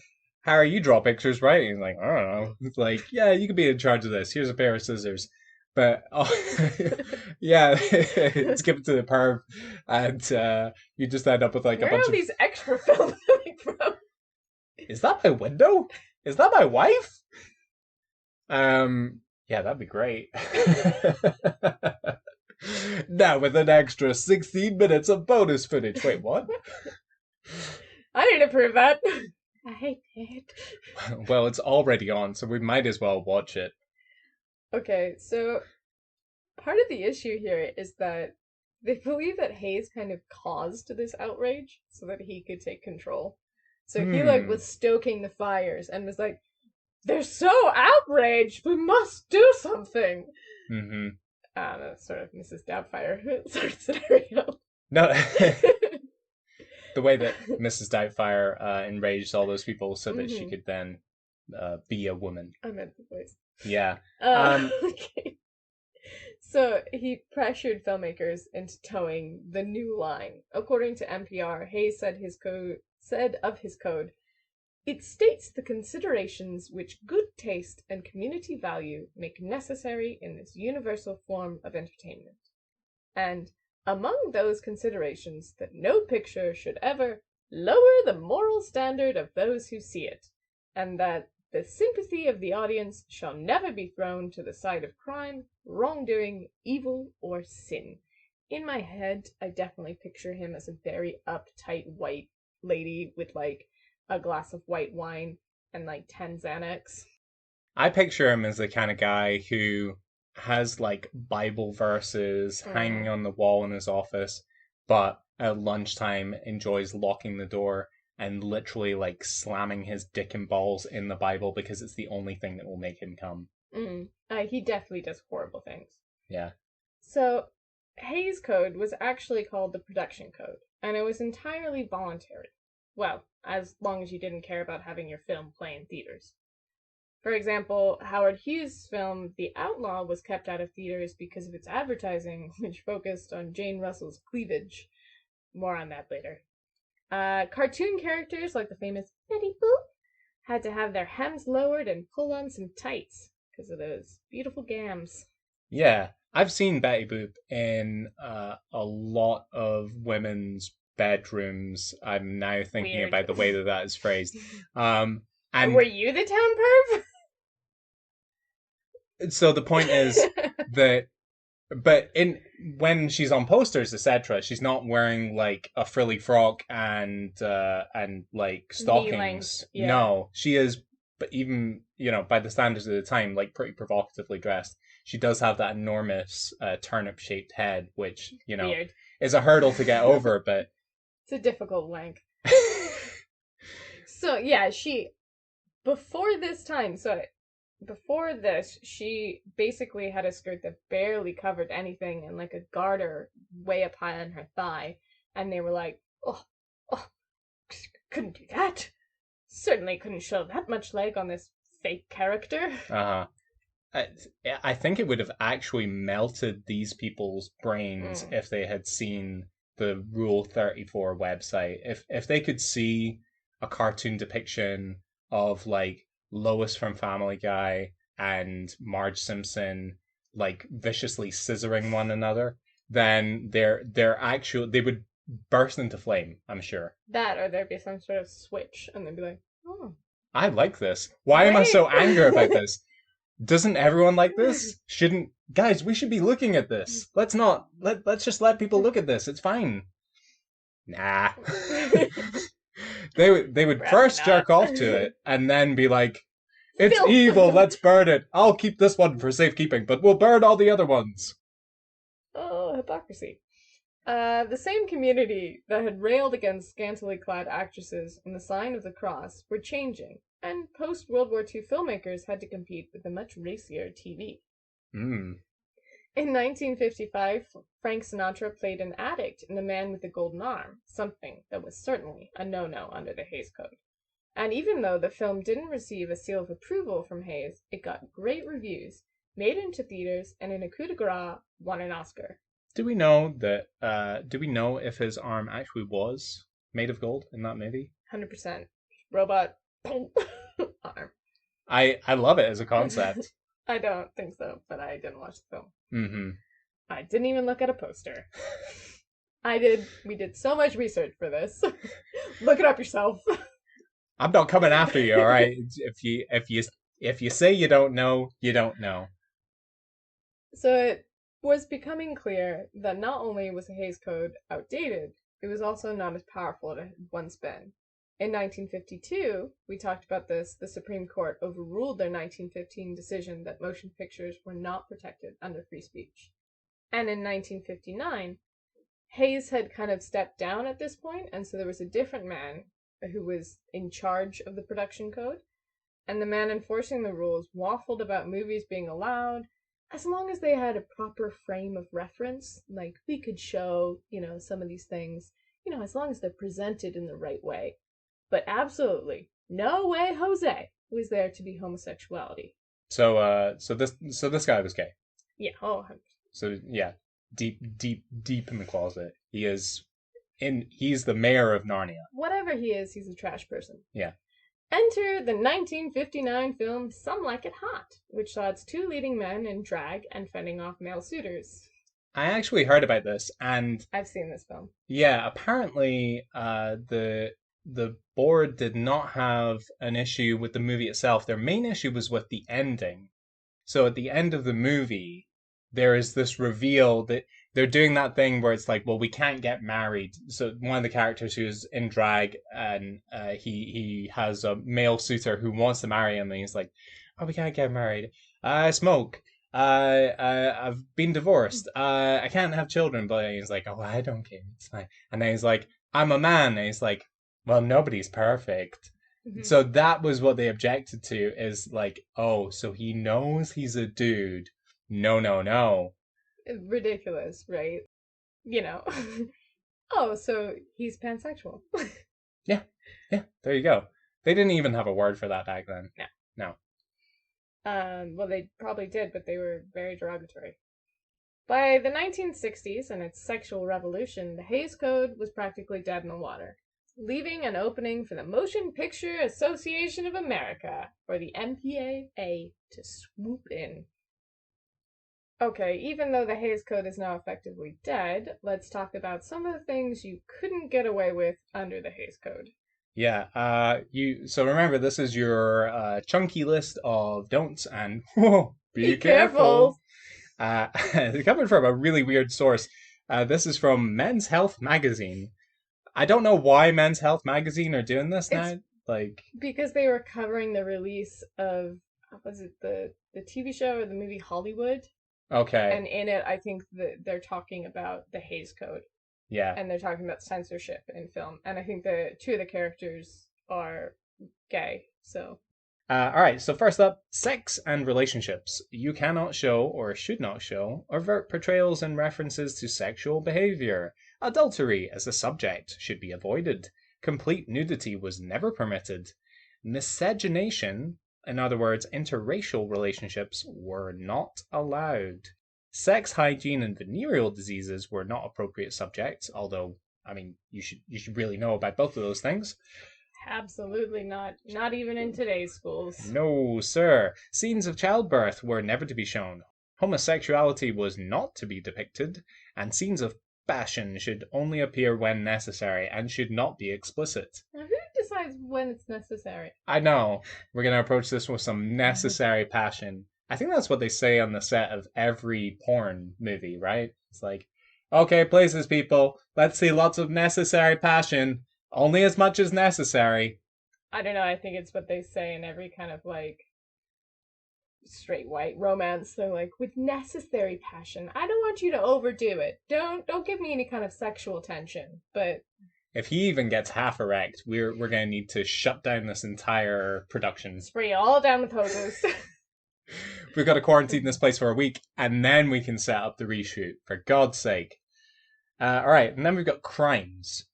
Harry, you draw pictures, right? And he's like, I don't know. It's like, yeah, you can be in charge of this. Here's a pair of scissors. But, yeah, let's give it to the perv. And you just end up with like Where a bunch are of... these extra films coming from? Is that my window? Is that my wife? Yeah, that'd be great. Now with an extra 16 minutes of bonus footage. Wait, what? I didn't approve that. I hate it. Well, it's already on, so we might as well watch it. Okay, so part of the issue here is that they believe that Hays kind of caused this outrage so that he could take control. So he was stoking the fires and was like, they're so outraged, we must do something. That's sort of Mrs. Doubtfire sort of scenario. No, the way that Mrs. Doubtfire enraged all those people so that she could then be a woman. I meant the voice. Yeah. Okay. So he pressured filmmakers into towing the new line. According to NPR, Hays said of his code, it states the considerations which good taste and community value make necessary in this universal form of entertainment. And among those considerations that no picture should ever lower the moral standard of those who see it, and that the sympathy of the audience shall never be thrown to the side of crime, wrongdoing, evil, or sin. In my head, I definitely picture him as a very uptight white lady with a glass of white wine and 10 Xanax. I picture him as the kind of guy who has Bible verses hanging on the wall in his office, but at lunchtime enjoys locking the door and literally slamming his dick and balls in the Bible because it's the only thing that will make him come. He definitely does horrible things. Yeah. So Hays Code was actually called the Production Code, and it was entirely voluntary. Well, as long as you didn't care about having your film play in theaters. For example, Howard Hughes' film The Outlaw was kept out of theaters because of its advertising, which focused on Jane Russell's cleavage. More on that later. Cartoon characters like the famous Betty Boop had to have their hems lowered and pull on some tights because of those beautiful gams. Yeah, I've seen Betty Boop in a lot of women's bedrooms. I'm now thinking Weird. about the way that that is phrased. Um, Were and you the town so the point is perv? that, but in when she's on posters, etc., she's not wearing like a frilly frock and like Knee length, stockings. yeah. No, she is, but even by the standards of the time, like pretty provocatively dressed. She does have that enormous turnip shaped head, which Weird. is a hurdle to get over. But It's a difficult wank. So yeah, before this time, so before this, she basically had a skirt that barely covered anything and like a garter way up high on her thigh. And they were like, oh, couldn't do that. Certainly couldn't show that much leg on this fake character. uh, I, I think it would have actually melted these people's brains if they had seen the Rule 34 website. If they could see a cartoon depiction of like Lois from Family Guy and Marge Simpson like viciously scissoring one another, then they would burst into flame, I'm sure. That, or there'd be some sort of switch, and they'd be like, oh. I like this. Why am I Right? so angry about this? Doesn't everyone like this? Shouldn't guys, we should be looking at this. Let's just let people look at this. It's fine. Nah. They would first jerk off to it and then be like, it's Filth. evil, let's burn it. I'll keep this one for safekeeping, but we'll burn all the other ones. Oh, hypocrisy. The same community that had railed against scantily clad actresses in the sign of the cross were changing, and post-World War II filmmakers had to compete with a much racier TV. Hmm. In 1955, Frank Sinatra played an addict in The Man with the Golden Arm, something that was certainly a no-no under the Hays Code. And even though the film didn't receive a seal of approval from Hays, it got great reviews, made it into theaters, and in a coup de grace, won an Oscar. Do we know that? Do we know if his arm actually was made of gold in that movie? 100%. Robot arm. I love it as a concept. I don't think so, but I didn't watch the film. Mm-hmm. I didn't even look at a poster. We did so much research for this. Look it up yourself. I'm not coming after you, all right? If you say you don't know, you don't know. So it was becoming clear that not only was the Hays Code outdated, it was also not as powerful as it had once been. In 1952, we talked about this, the Supreme Court overruled their 1915 decision that motion pictures were not protected under free speech. And in 1959, Hays had kind of stepped down at this point, and so there was a different man who was in charge of the production code, and the man enforcing the rules waffled about movies being allowed as long as they had a proper frame of reference. Like, we could show, some of these things, as long as they're presented in the right way. But absolutely no way Jose was there to be homosexuality. So this guy was gay. Yeah. Oh. So yeah, deep in the closet. He's the mayor of Narnia. Whatever he is, he's a trash person. Yeah. Enter the 1959 film Some Like It Hot, which saw its two leading men in drag and fending off male suitors. I actually heard about this, and I've seen this film. Yeah, apparently, the board did not have an issue with the movie itself. Their main issue was with the ending. So at the end of the movie, there is this reveal that they're doing that thing where it's like, well, we can't get married. So one of the characters who's in drag, and he has a male suitor who wants to marry him, and he's like, oh, we can't get married. I smoke. I've been divorced. I can't have children. But he's like, oh, I don't care. It's fine. And then he's like, I'm a man. And he's like, well, nobody's perfect. Mm-hmm. So that was what they objected to, is like, oh, so he knows he's a dude. No. Ridiculous, right? Oh, so he's pansexual. Yeah, there you go. They didn't even have a word for that back then. No. Well, they probably did, but they were very derogatory. By the 1960s and its sexual revolution, the Hays Code was practically dead in the water. leaving an opening for the Motion Picture Association of America, or the MPAA, to swoop in. Okay, even though the Hays Code is now effectively dead, let's talk about some of the things you couldn't get away with under the Hays Code. Yeah, so remember, this is your chunky list of don'ts and be careful. Coming from a really weird source. This is from Men's Health magazine. I don't know why Men's Health magazine are doing this now. Like, because they were covering the release of, was it the TV show or the movie Hollywood? Okay. And in it, I think that they're talking about the Hays Code. Yeah. And they're talking about censorship in film. And I think the two of the characters are gay, so. All right, so first up, sex and relationships. You cannot show, or should not show, overt portrayals and references to sexual behavior. Adultery as a subject should be avoided. Complete nudity was never permitted. Miscegenation, in other words, interracial relationships, were not allowed. Sex hygiene and venereal diseases were not appropriate subjects, although, I mean, you should really know about both of those things. Absolutely not. Not even in today's schools. No, sir. Scenes of childbirth were never to be shown. Homosexuality was not to be depicted, and scenes of passion should only appear when necessary and should not be explicit. Now, who decides when it's necessary? I know. We're going to approach this with some necessary passion. I think that's what they say on the set of every porn movie, right? It's like, okay, places, people. Let's see lots of necessary passion. Only as much as necessary. I don't know. I think it's what they say in every kind of like straight white romance. They're like, with necessary passion. I don't want you to overdo it. Don't give me any kind of sexual tension. But if he even gets half erect, we're gonna need to shut down this entire production. Spray all down with hoses. We've got to quarantine this place for a week, and then we can set up the reshoot. For God's sake. All right, and then we've got crimes.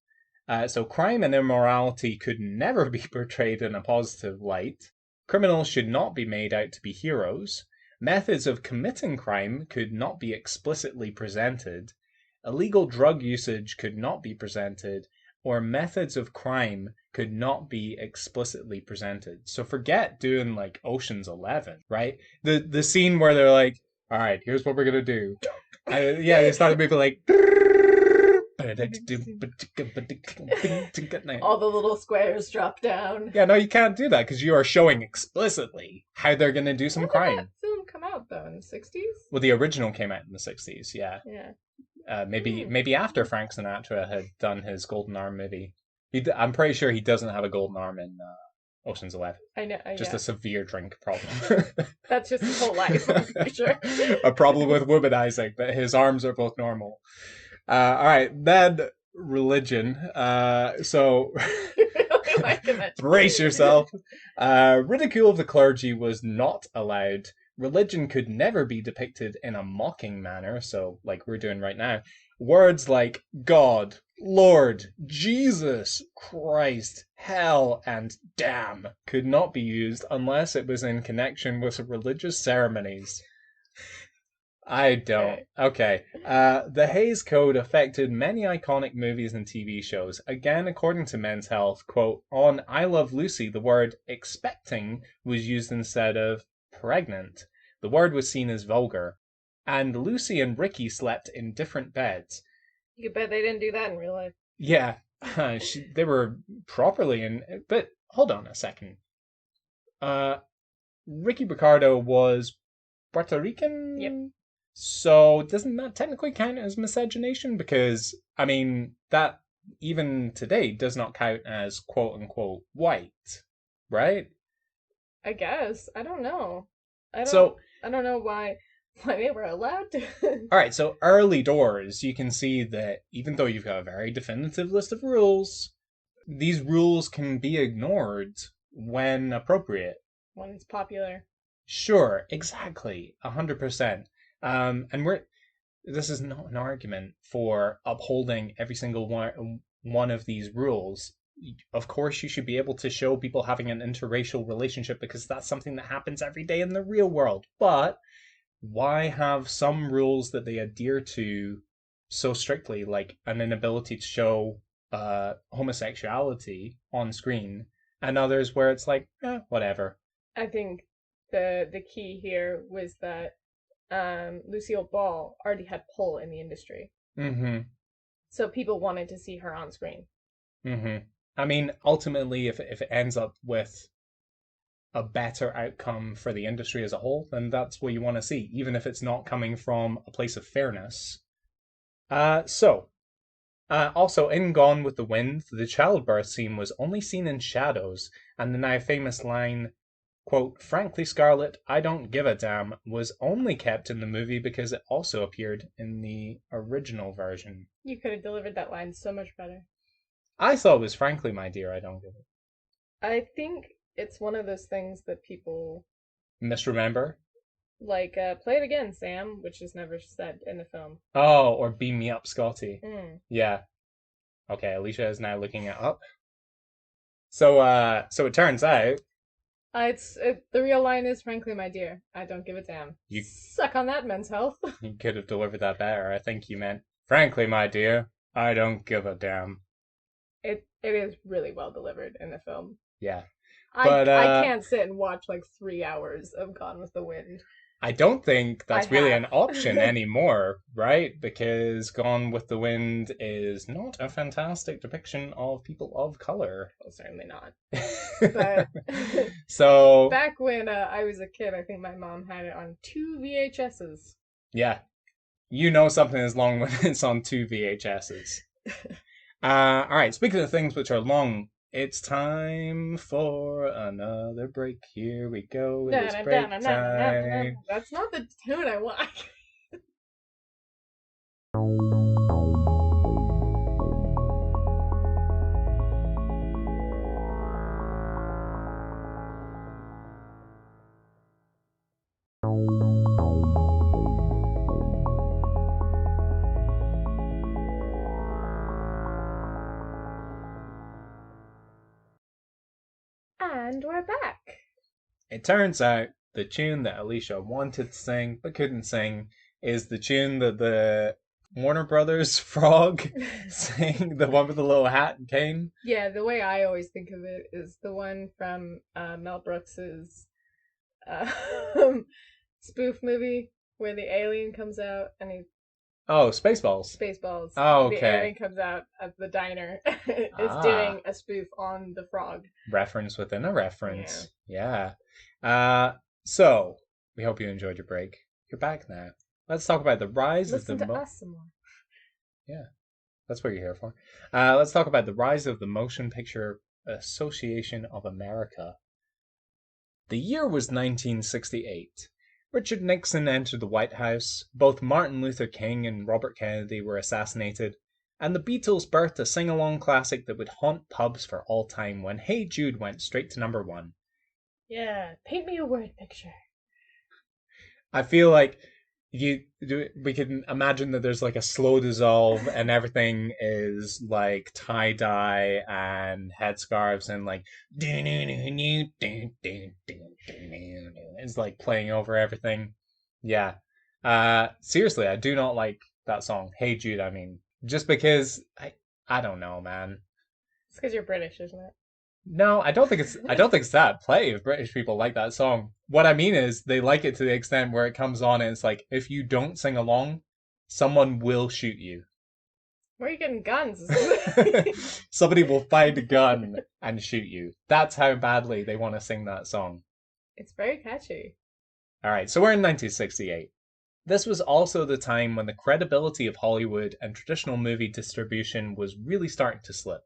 So crime and immorality could never be portrayed in a positive light. Criminals should not be made out to be heroes. Methods of committing crime could not be explicitly presented. Illegal drug usage could not be presented, or methods of crime could not be explicitly presented. So forget doing like Ocean's 11, right? The scene where they're like, all right, here's what we're going to do. Yeah, they started moving like... all the little squares drop down. Yeah, no, you can't do that because you are showing explicitly how they're going to do some crime. When did that film come out, though? In the 60s? Well, the original came out in the 60s, yeah. Yeah. Maybe after Frank Sinatra had done his Golden Arm movie. I'm pretty sure he doesn't have a golden arm in Ocean's 11. I know. Just a severe drink problem. That's just his whole life, I'm pretty sure. A problem with womanizing, but his arms are both normal. All right, then religion. So brace yourself. Ridicule of the clergy was not allowed. Religion could never be depicted in a mocking manner, so like we're doing right now. Words like God, Lord, Jesus, Christ, hell, and damn could not be used unless it was in connection with religious ceremonies. I don't. Okay. The Hays Code affected many iconic movies and TV shows. Again, according to Men's Health, quote, on I Love Lucy, the word expecting was used instead of pregnant. The word was seen as vulgar. And Lucy and Ricky slept in different beds. You bet they didn't do that in real life. Yeah. They were properly in... But hold on a second. Ricky Ricardo was Puerto Rican? Yep. So doesn't that technically count as miscegenation? Because, I mean, that even today does not count as quote-unquote white, right? I guess. I don't know. I don't know why they were allowed to. All right, so early doors, you can see that even though you've got a very definitive list of rules, these rules can be ignored when appropriate. When it's popular. Sure, exactly, 100%. And this is not an argument for upholding every single one of these rules. Of course, you should be able to show people having an interracial relationship because that's something that happens every day in the real world. But why have some rules that they adhere to so strictly, like an inability to show homosexuality on screen, and others where it's like, whatever. I think the key here was that Lucille Ball already had pull in the industry, Mm-hmm. so people wanted to see her on screen. Mm-hmm. I mean, ultimately, if it ends up with a better outcome for the industry as a whole, then that's what you want to see, even if it's not coming from a place of fairness. Also, in Gone with the Wind, the childbirth scene was only seen in shadows, and the now famous line, quote, "Frankly, Scarlett, I don't give a damn," was only kept in the movie because it also appeared in the original version. You could have delivered that line so much better. I thought it was "Frankly, my dear, I don't give a..." I think it's one of those things that people Misremember? like, play it again, Sam, which is never said in the film. Oh, or "Beam me up, Scotty." Mm. Yeah. Okay, Alicia is now looking it up. So it turns out The real line is, "Frankly, my dear, I don't give a damn." You- Suck on that, Men's Health. you could have delivered that better. I think you meant, "Frankly, my dear, I don't give a damn." It is really well delivered in the film. Yeah. I can't sit and watch like 3 hours of Gone with the Wind. I don't think that's really an have. option anymore, right? Because Gone with the Wind is not a fantastic depiction of people of color. Well, certainly not. But So, back when I was a kid, I think my mom had it on 2 VHSs. yeah, you know something is long when it's on 2 VHSs. All right, speaking of things which are long, it's time for another break. Here we go. It is break time. That's not the tune I want. And we're back. It turns out the tune that Alicia wanted to sing but couldn't sing is the tune that the Warner Brothers frog sang, the one with the little hat and cane. Yeah, the way I always think of it is the one from Mel Brooks's spoof movie where the alien comes out and he Oh, Spaceballs. Spaceballs. Oh, The okay. alien comes out at the diner. It's Ah. doing a spoof on the frog. Reference within a reference. Yeah. So, we hope you enjoyed your break. You're back now. Let's talk about the rise Listen of the... to us some more. Yeah, that's what you're here for. Let's talk about the rise of the Motion Picture Association of America. The year was 1968. Richard Nixon entered the White House, both Martin Luther King and Robert Kennedy were assassinated, and the Beatles birthed a sing-along classic that would haunt pubs for all time when Hey Jude went straight to number one. Yeah, paint me a word picture. I feel like we can imagine that there's like a slow dissolve and everything is like tie-dye and headscarves and like it's like playing over everything. Yeah. Seriously, I do not like that song. Hey Jude, I mean, just because I don't know, man. It's because you're British, isn't it? No, I don't think it's that. Plenty of British people like that song. What I mean is they like it to the extent where it comes on and it's like, if you don't sing along, someone will shoot you. Where are you getting guns? Somebody will find a gun and shoot you. That's how badly they want to sing that song. It's very catchy. All right, so we're in 1968. This was also the time when the credibility of Hollywood and traditional movie distribution was really starting to slip.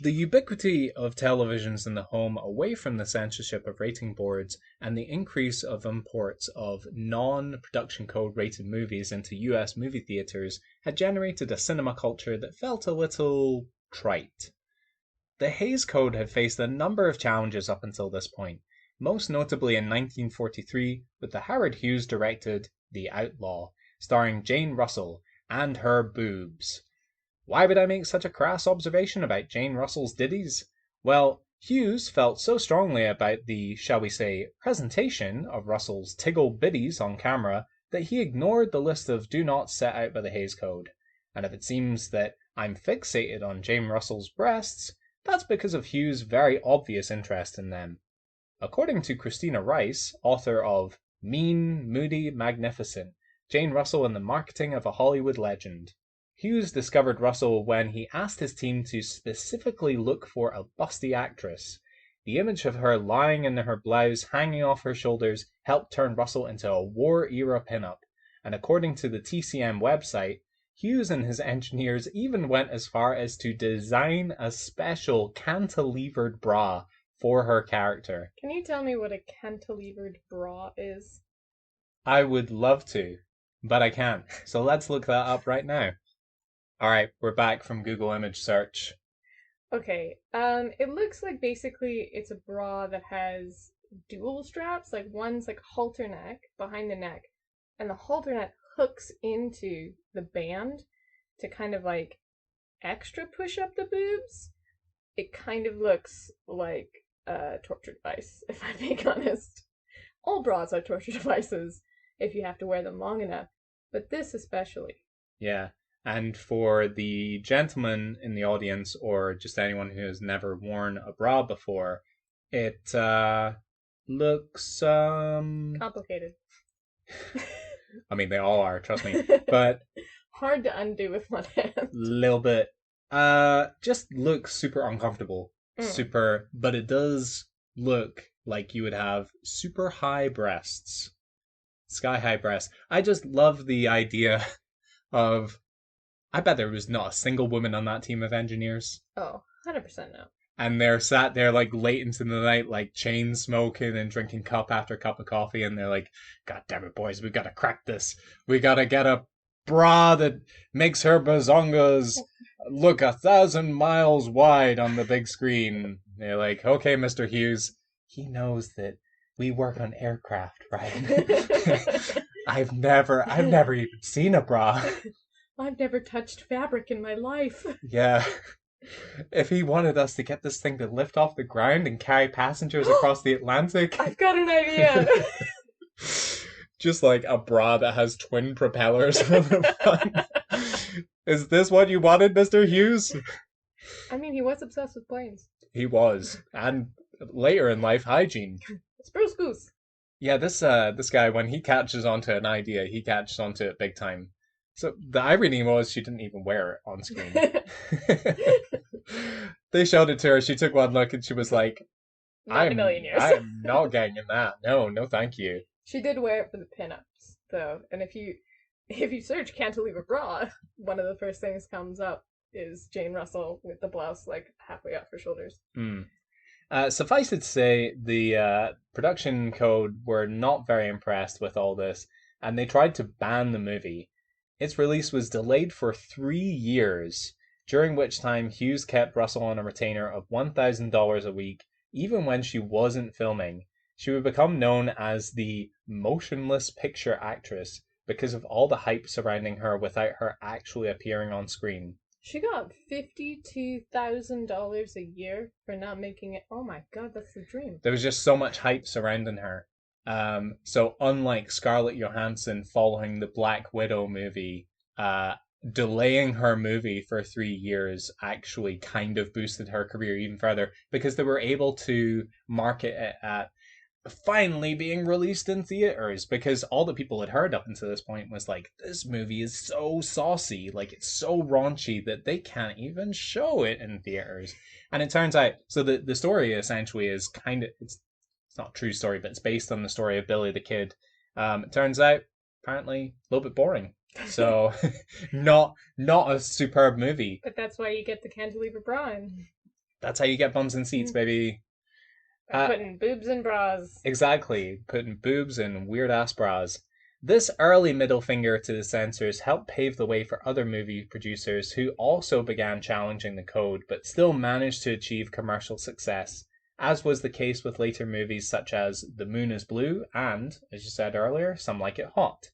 The ubiquity of televisions in the home away from the censorship of rating boards and the increase of imports of non-production code rated movies into US movie theaters had generated a cinema culture that felt a little trite. The Hays Code had faced a number of challenges up until this point, most notably in 1943 with the Howard Hughes directed The Outlaw, starring Jane Russell and her boobs. Why would I make such a crass observation about Jane Russell's ditties? Well, Hughes felt so strongly about the, shall we say, presentation of Russell's tiggle biddies on camera that he ignored the list of do nots set out by the Hays Code. And if it seems that I'm fixated on Jane Russell's breasts, that's because of Hugh's very obvious interest in them. According to Christina Rice, author of Mean, Moody, Magnificent, Jane Russell and the Marketing of a Hollywood Legend, Hughes discovered Russell when he asked his team to specifically look for a busty actress. The image of her lying in her blouse hanging off her shoulders helped turn Russell into a war-era pinup, and according to the TCM website, Hughes and his engineers even went as far as to design a special cantilevered bra for her character. Can you tell me what a cantilevered bra is? I would love to, but I can't. So let's look that up right now. Alright, we're back from Google image search. Okay, it looks like basically it's a bra that has dual straps, like one's like halter neck behind the neck, and the halter neck hooks into the band to kind of like extra push up the boobs. It kind of looks like a torture device, if I'm being honest. All bras are torture devices if you have to wear them long enough, but this especially. Yeah. And for the gentleman in the audience, or just anyone who has never worn a bra before, it looks complicated. I mean, they all are, trust me, but hard to undo with one hand. Little bit. Just looks super uncomfortable. Super, but it does look like you would have super high breasts, sky high breasts. I just love the idea of. I bet there was not a single woman on that team of engineers. Oh, 100% no. And they're sat there like late into the night, like chain smoking and drinking cup after cup of coffee, and they're like, God damn it, boys, we gotta crack this. We gotta get a bra that makes her bazongas look 1,000 miles wide on the big screen. They're like, okay, Mr. Hughes, he knows that we work on aircraft, right? I've never even seen a bra. I've never touched fabric in my life. Yeah. If he wanted us to get this thing to lift off the ground and carry passengers across the Atlantic. I've got an idea. Just like a bra that has twin propellers on the front. Is this what you wanted, Mr. Hughes? I mean, he was obsessed with planes. He was. And later in life, hygiene. Spruce goose. Yeah, this guy, when he catches onto an idea, he catches onto it big time. So the irony was she didn't even wear it on screen. They showed it to her. She took one look and she was like, Not in a million years. I'm not getting in that. No, thank you. She did wear it for the pinups, though. And if you search cantilever bra, one of the first things comes up is Jane Russell with the blouse like halfway off her shoulders. Suffice it to say, the production code were not very impressed with all this, and they tried to ban the movie. Its release was delayed for 3 years, during which time Hughes kept Russell on a retainer of $1,000 a week, even when she wasn't filming. She would become known as the motionless picture actress because of all the hype surrounding her without her actually appearing on screen. She got $52,000 a year for not making it. Oh my god, that's the dream. There was just so much hype surrounding her. So unlike Scarlett Johansson following the Black Widow movie, delaying her movie for 3 years actually kind of boosted her career even further because they were able to market it at finally being released in theaters, because all that people had heard up until this point was like, this movie is so saucy, like it's so raunchy that they can't even show it in theaters. And it turns out, so the story essentially is kind of, it's not a true story, but it's based on the story of Billy the Kid. It turns out, apparently, a little bit boring. So, not a superb movie. But that's why you get the cantilever bra in. That's how you get bums in seats, baby. Putting boobs in bras. Exactly, putting boobs in weird-ass bras. This early middle finger to the censors helped pave the way for other movie producers who also began challenging the code, but still managed to achieve commercial success, as was the case with later movies such as The Moon is Blue and, as you said earlier, Some Like It Hot.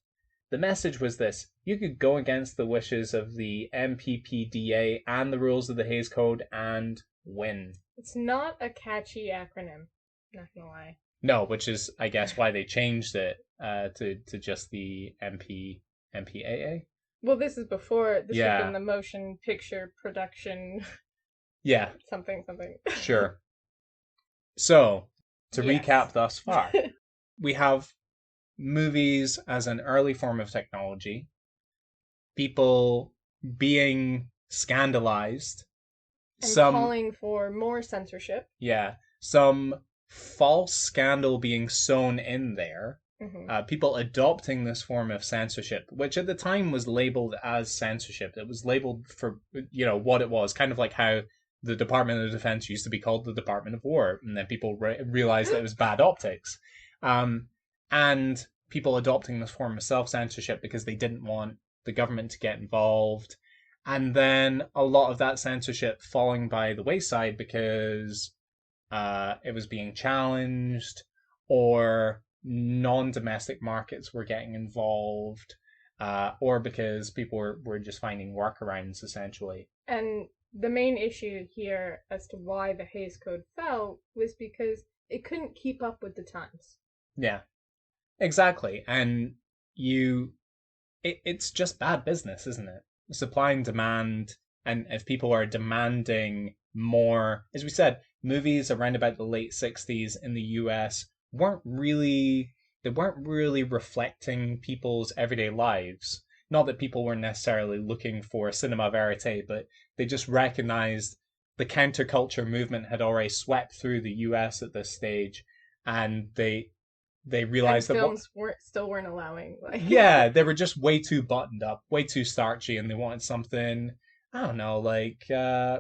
The message was this: you could go against the wishes of the MPPDA and the rules of the Hays Code and win. It's not a catchy acronym, not gonna lie. No, which is, I guess, why they changed it to just the MPAA. Well, this is before. This would have Yeah. been the motion picture production Yeah, something. sure. So, to Yes. recap thus far, we have movies as an early form of technology, people being scandalized, And some, calling for more censorship. yeah, some false scandal being sewn in there, people adopting this form of censorship, which at the time was labeled as censorship. It was labeled for, what it was, kind of like how the Department of Defense used to be called the Department of War, and then people realized that it was bad optics. And people adopting this form of self-censorship because they didn't want the government to get involved. And then a lot of that censorship falling by the wayside because it was being challenged, or non-domestic markets were getting involved, or because people were just finding workarounds, essentially. And the main issue here as to why the Hays Code fell was because it couldn't keep up with the times. Yeah, exactly. And it's just bad business, isn't it? Supply and demand, and if people are demanding more, as we said, movies around about the late 60s in the US weren't really reflecting people's everyday lives. Not that people weren't necessarily looking for cinema verite, but they just recognized the counterculture movement had already swept through the US at this stage, and they realized and that films weren't allowing. Yeah, they were just way too buttoned up, way too starchy, and they wanted something, I don't know, like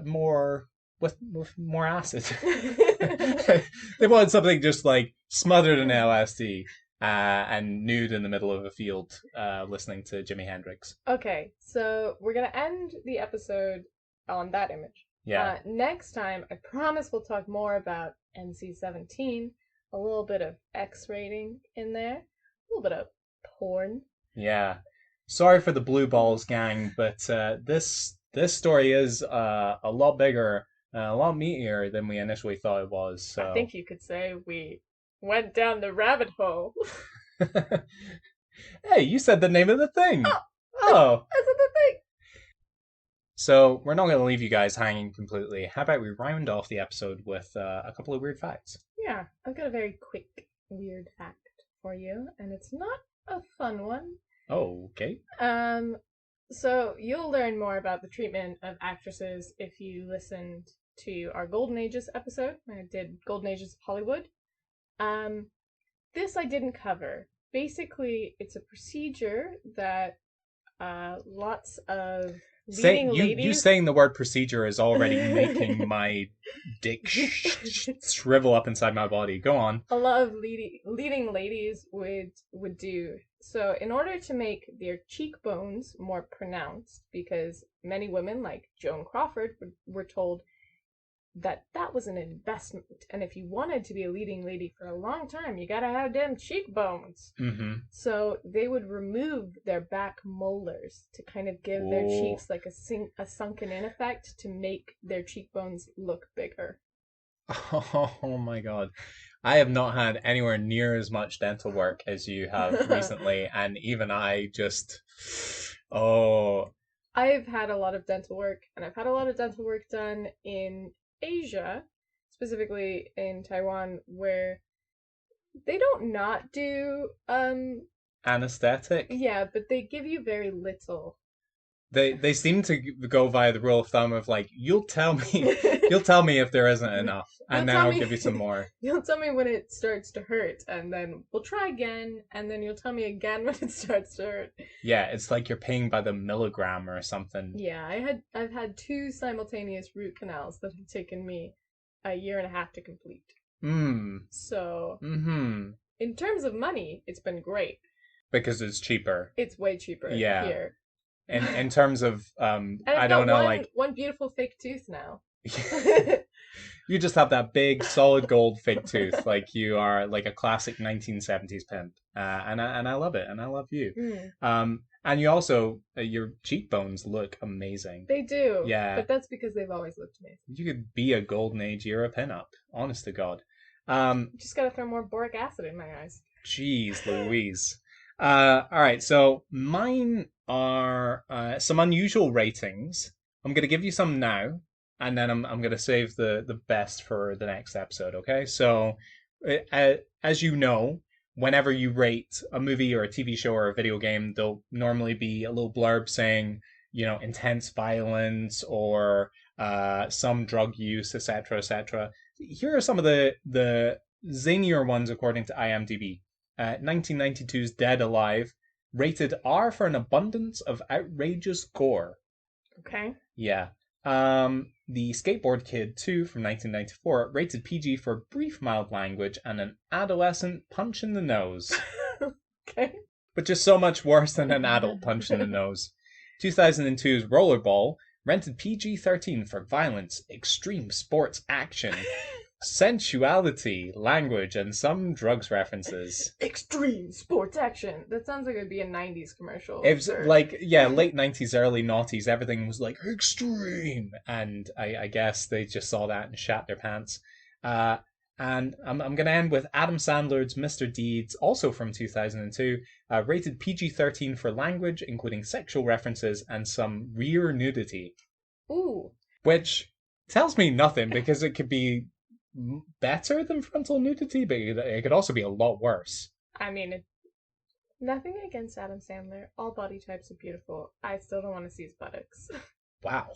more with more acid. They wanted something just like smothered in LSD and nude in the middle of a field, listening to Jimi Hendrix. Okay, so we're gonna end the episode on that image. Yeah. Next time, I promise we'll talk more about NC17, a little bit of X rating in there, a little bit of porn. Yeah. Sorry for the blue balls, gang, but this story is a lot bigger, a lot meatier than we initially thought it was. So I think you could say we went down the rabbit hole. Hey, you said the name of the thing. Oh. That's the thing. So we're not going to leave you guys hanging completely. How about we round off the episode with a couple of weird facts? Yeah, I've got a very quick weird fact for you, and it's not a fun one. Oh, okay. So you'll learn more about the treatment of actresses if you listened to our Golden Ages episode. I did Golden Ages of Hollywood. This I didn't cover. Basically, it's a procedure that lots of leading ladies... You saying the word procedure is already making my dick shrivel up inside my body. Go on. A lot of leading ladies would do. So in order to make their cheekbones more pronounced, because many women, like Joan Crawford, were told that was an investment, and if you wanted to be a leading lady for a long time, you gotta have them cheekbones. Mm-hmm. So they would remove their back molars to kind of give their cheeks like a sunken in effect to make their cheekbones look bigger. Oh my god. I have not had anywhere near as much dental work as you have recently, and even I just... I've had a lot of dental work, and I've had a lot of dental work done in Asia, specifically in Taiwan, where they don't not do anesthetic? Yeah, but they give you very little. They seem to go via the rule of thumb of like, you'll tell me if there isn't enough, and then I'll give you some more. You'll tell me when it starts to hurt, and then we'll try again, and then you'll tell me again when it starts to hurt. Yeah, it's like you're paying by the milligram or something. Yeah, I've had 2 simultaneous root canals that have taken me a year and a half to complete. So, in terms of money, it's been great. Because it's cheaper. It's way cheaper here. In terms of, I don't know, like... one beautiful fake tooth now. You just have that big, solid gold fake tooth. Like you are like a classic 1970s pimp. And I love it. And I love you. And you also, your cheekbones look amazing. They do. Yeah. But that's because they've always looked amazing. You could be a golden age era pinup. Honest to God. Just gotta throw more boric acid in my eyes. Jeez Louise. All right, so mine are some unusual ratings. I'm going to give you some now, and then I'm going to save the best for the next episode, okay? So, as you know, whenever you rate a movie or a TV show or a video game, there'll normally be a little blurb saying, intense violence or some drug use, etc., etc. Here are some of the zanier ones according to IMDb. 1992's Dead Alive, rated R for an abundance of outrageous gore. Okay. Yeah. The Skateboard Kid 2 from 1994, rated PG for brief mild language and an adolescent punch in the nose. Okay. But just so much worse than an adult punch in the nose. 2002's Rollerball, rated PG-13 for violence, extreme sports action, sensuality, language, and some drugs references. Extreme sports action. That sounds like it'd be a 90s commercial. It was late 90s, early noughties, everything was like extreme. And I guess they just saw that and shat their pants. And I'm going to end with Adam Sandler's Mr. Deeds, also from 2002, rated PG-13 for language, including sexual references and some rear nudity. Ooh. Which tells me nothing, because it could be better than frontal nudity, but it could also be a lot worse. I mean, nothing against Adam Sandler. All body types are beautiful. I still don't want to see his buttocks. Wow.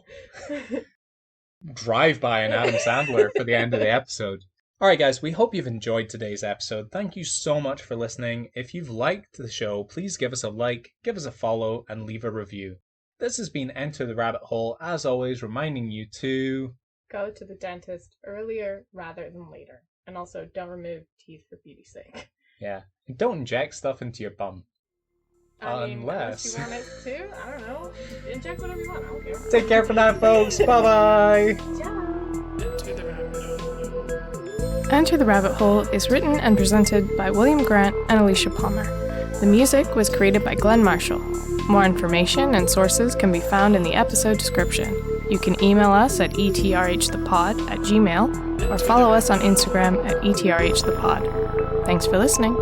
Drive by an Adam Sandler for the end of the episode. Alright guys, we hope you've enjoyed today's episode. Thank you so much for listening. If you've liked the show, please give us a like, give us a follow, and leave a review. This has been Enter the Rabbit Hole, as always, reminding you to go to the dentist earlier rather than later. And also, don't remove teeth for beauty's sake. Yeah. And don't inject stuff into your bum. Unless you want it to. I don't know. Inject whatever you want. I don't care. Take care for now, folks. Bye-bye. Ciao. Enter the Rabbit Hole is written and presented by William Grant and Alicia Palmer. The music was created by Glenn Marshall. More information and sources can be found in the episode description. You can email us at etrhthepod@gmail.com or follow us on Instagram at etrhthepod. Thanks for listening.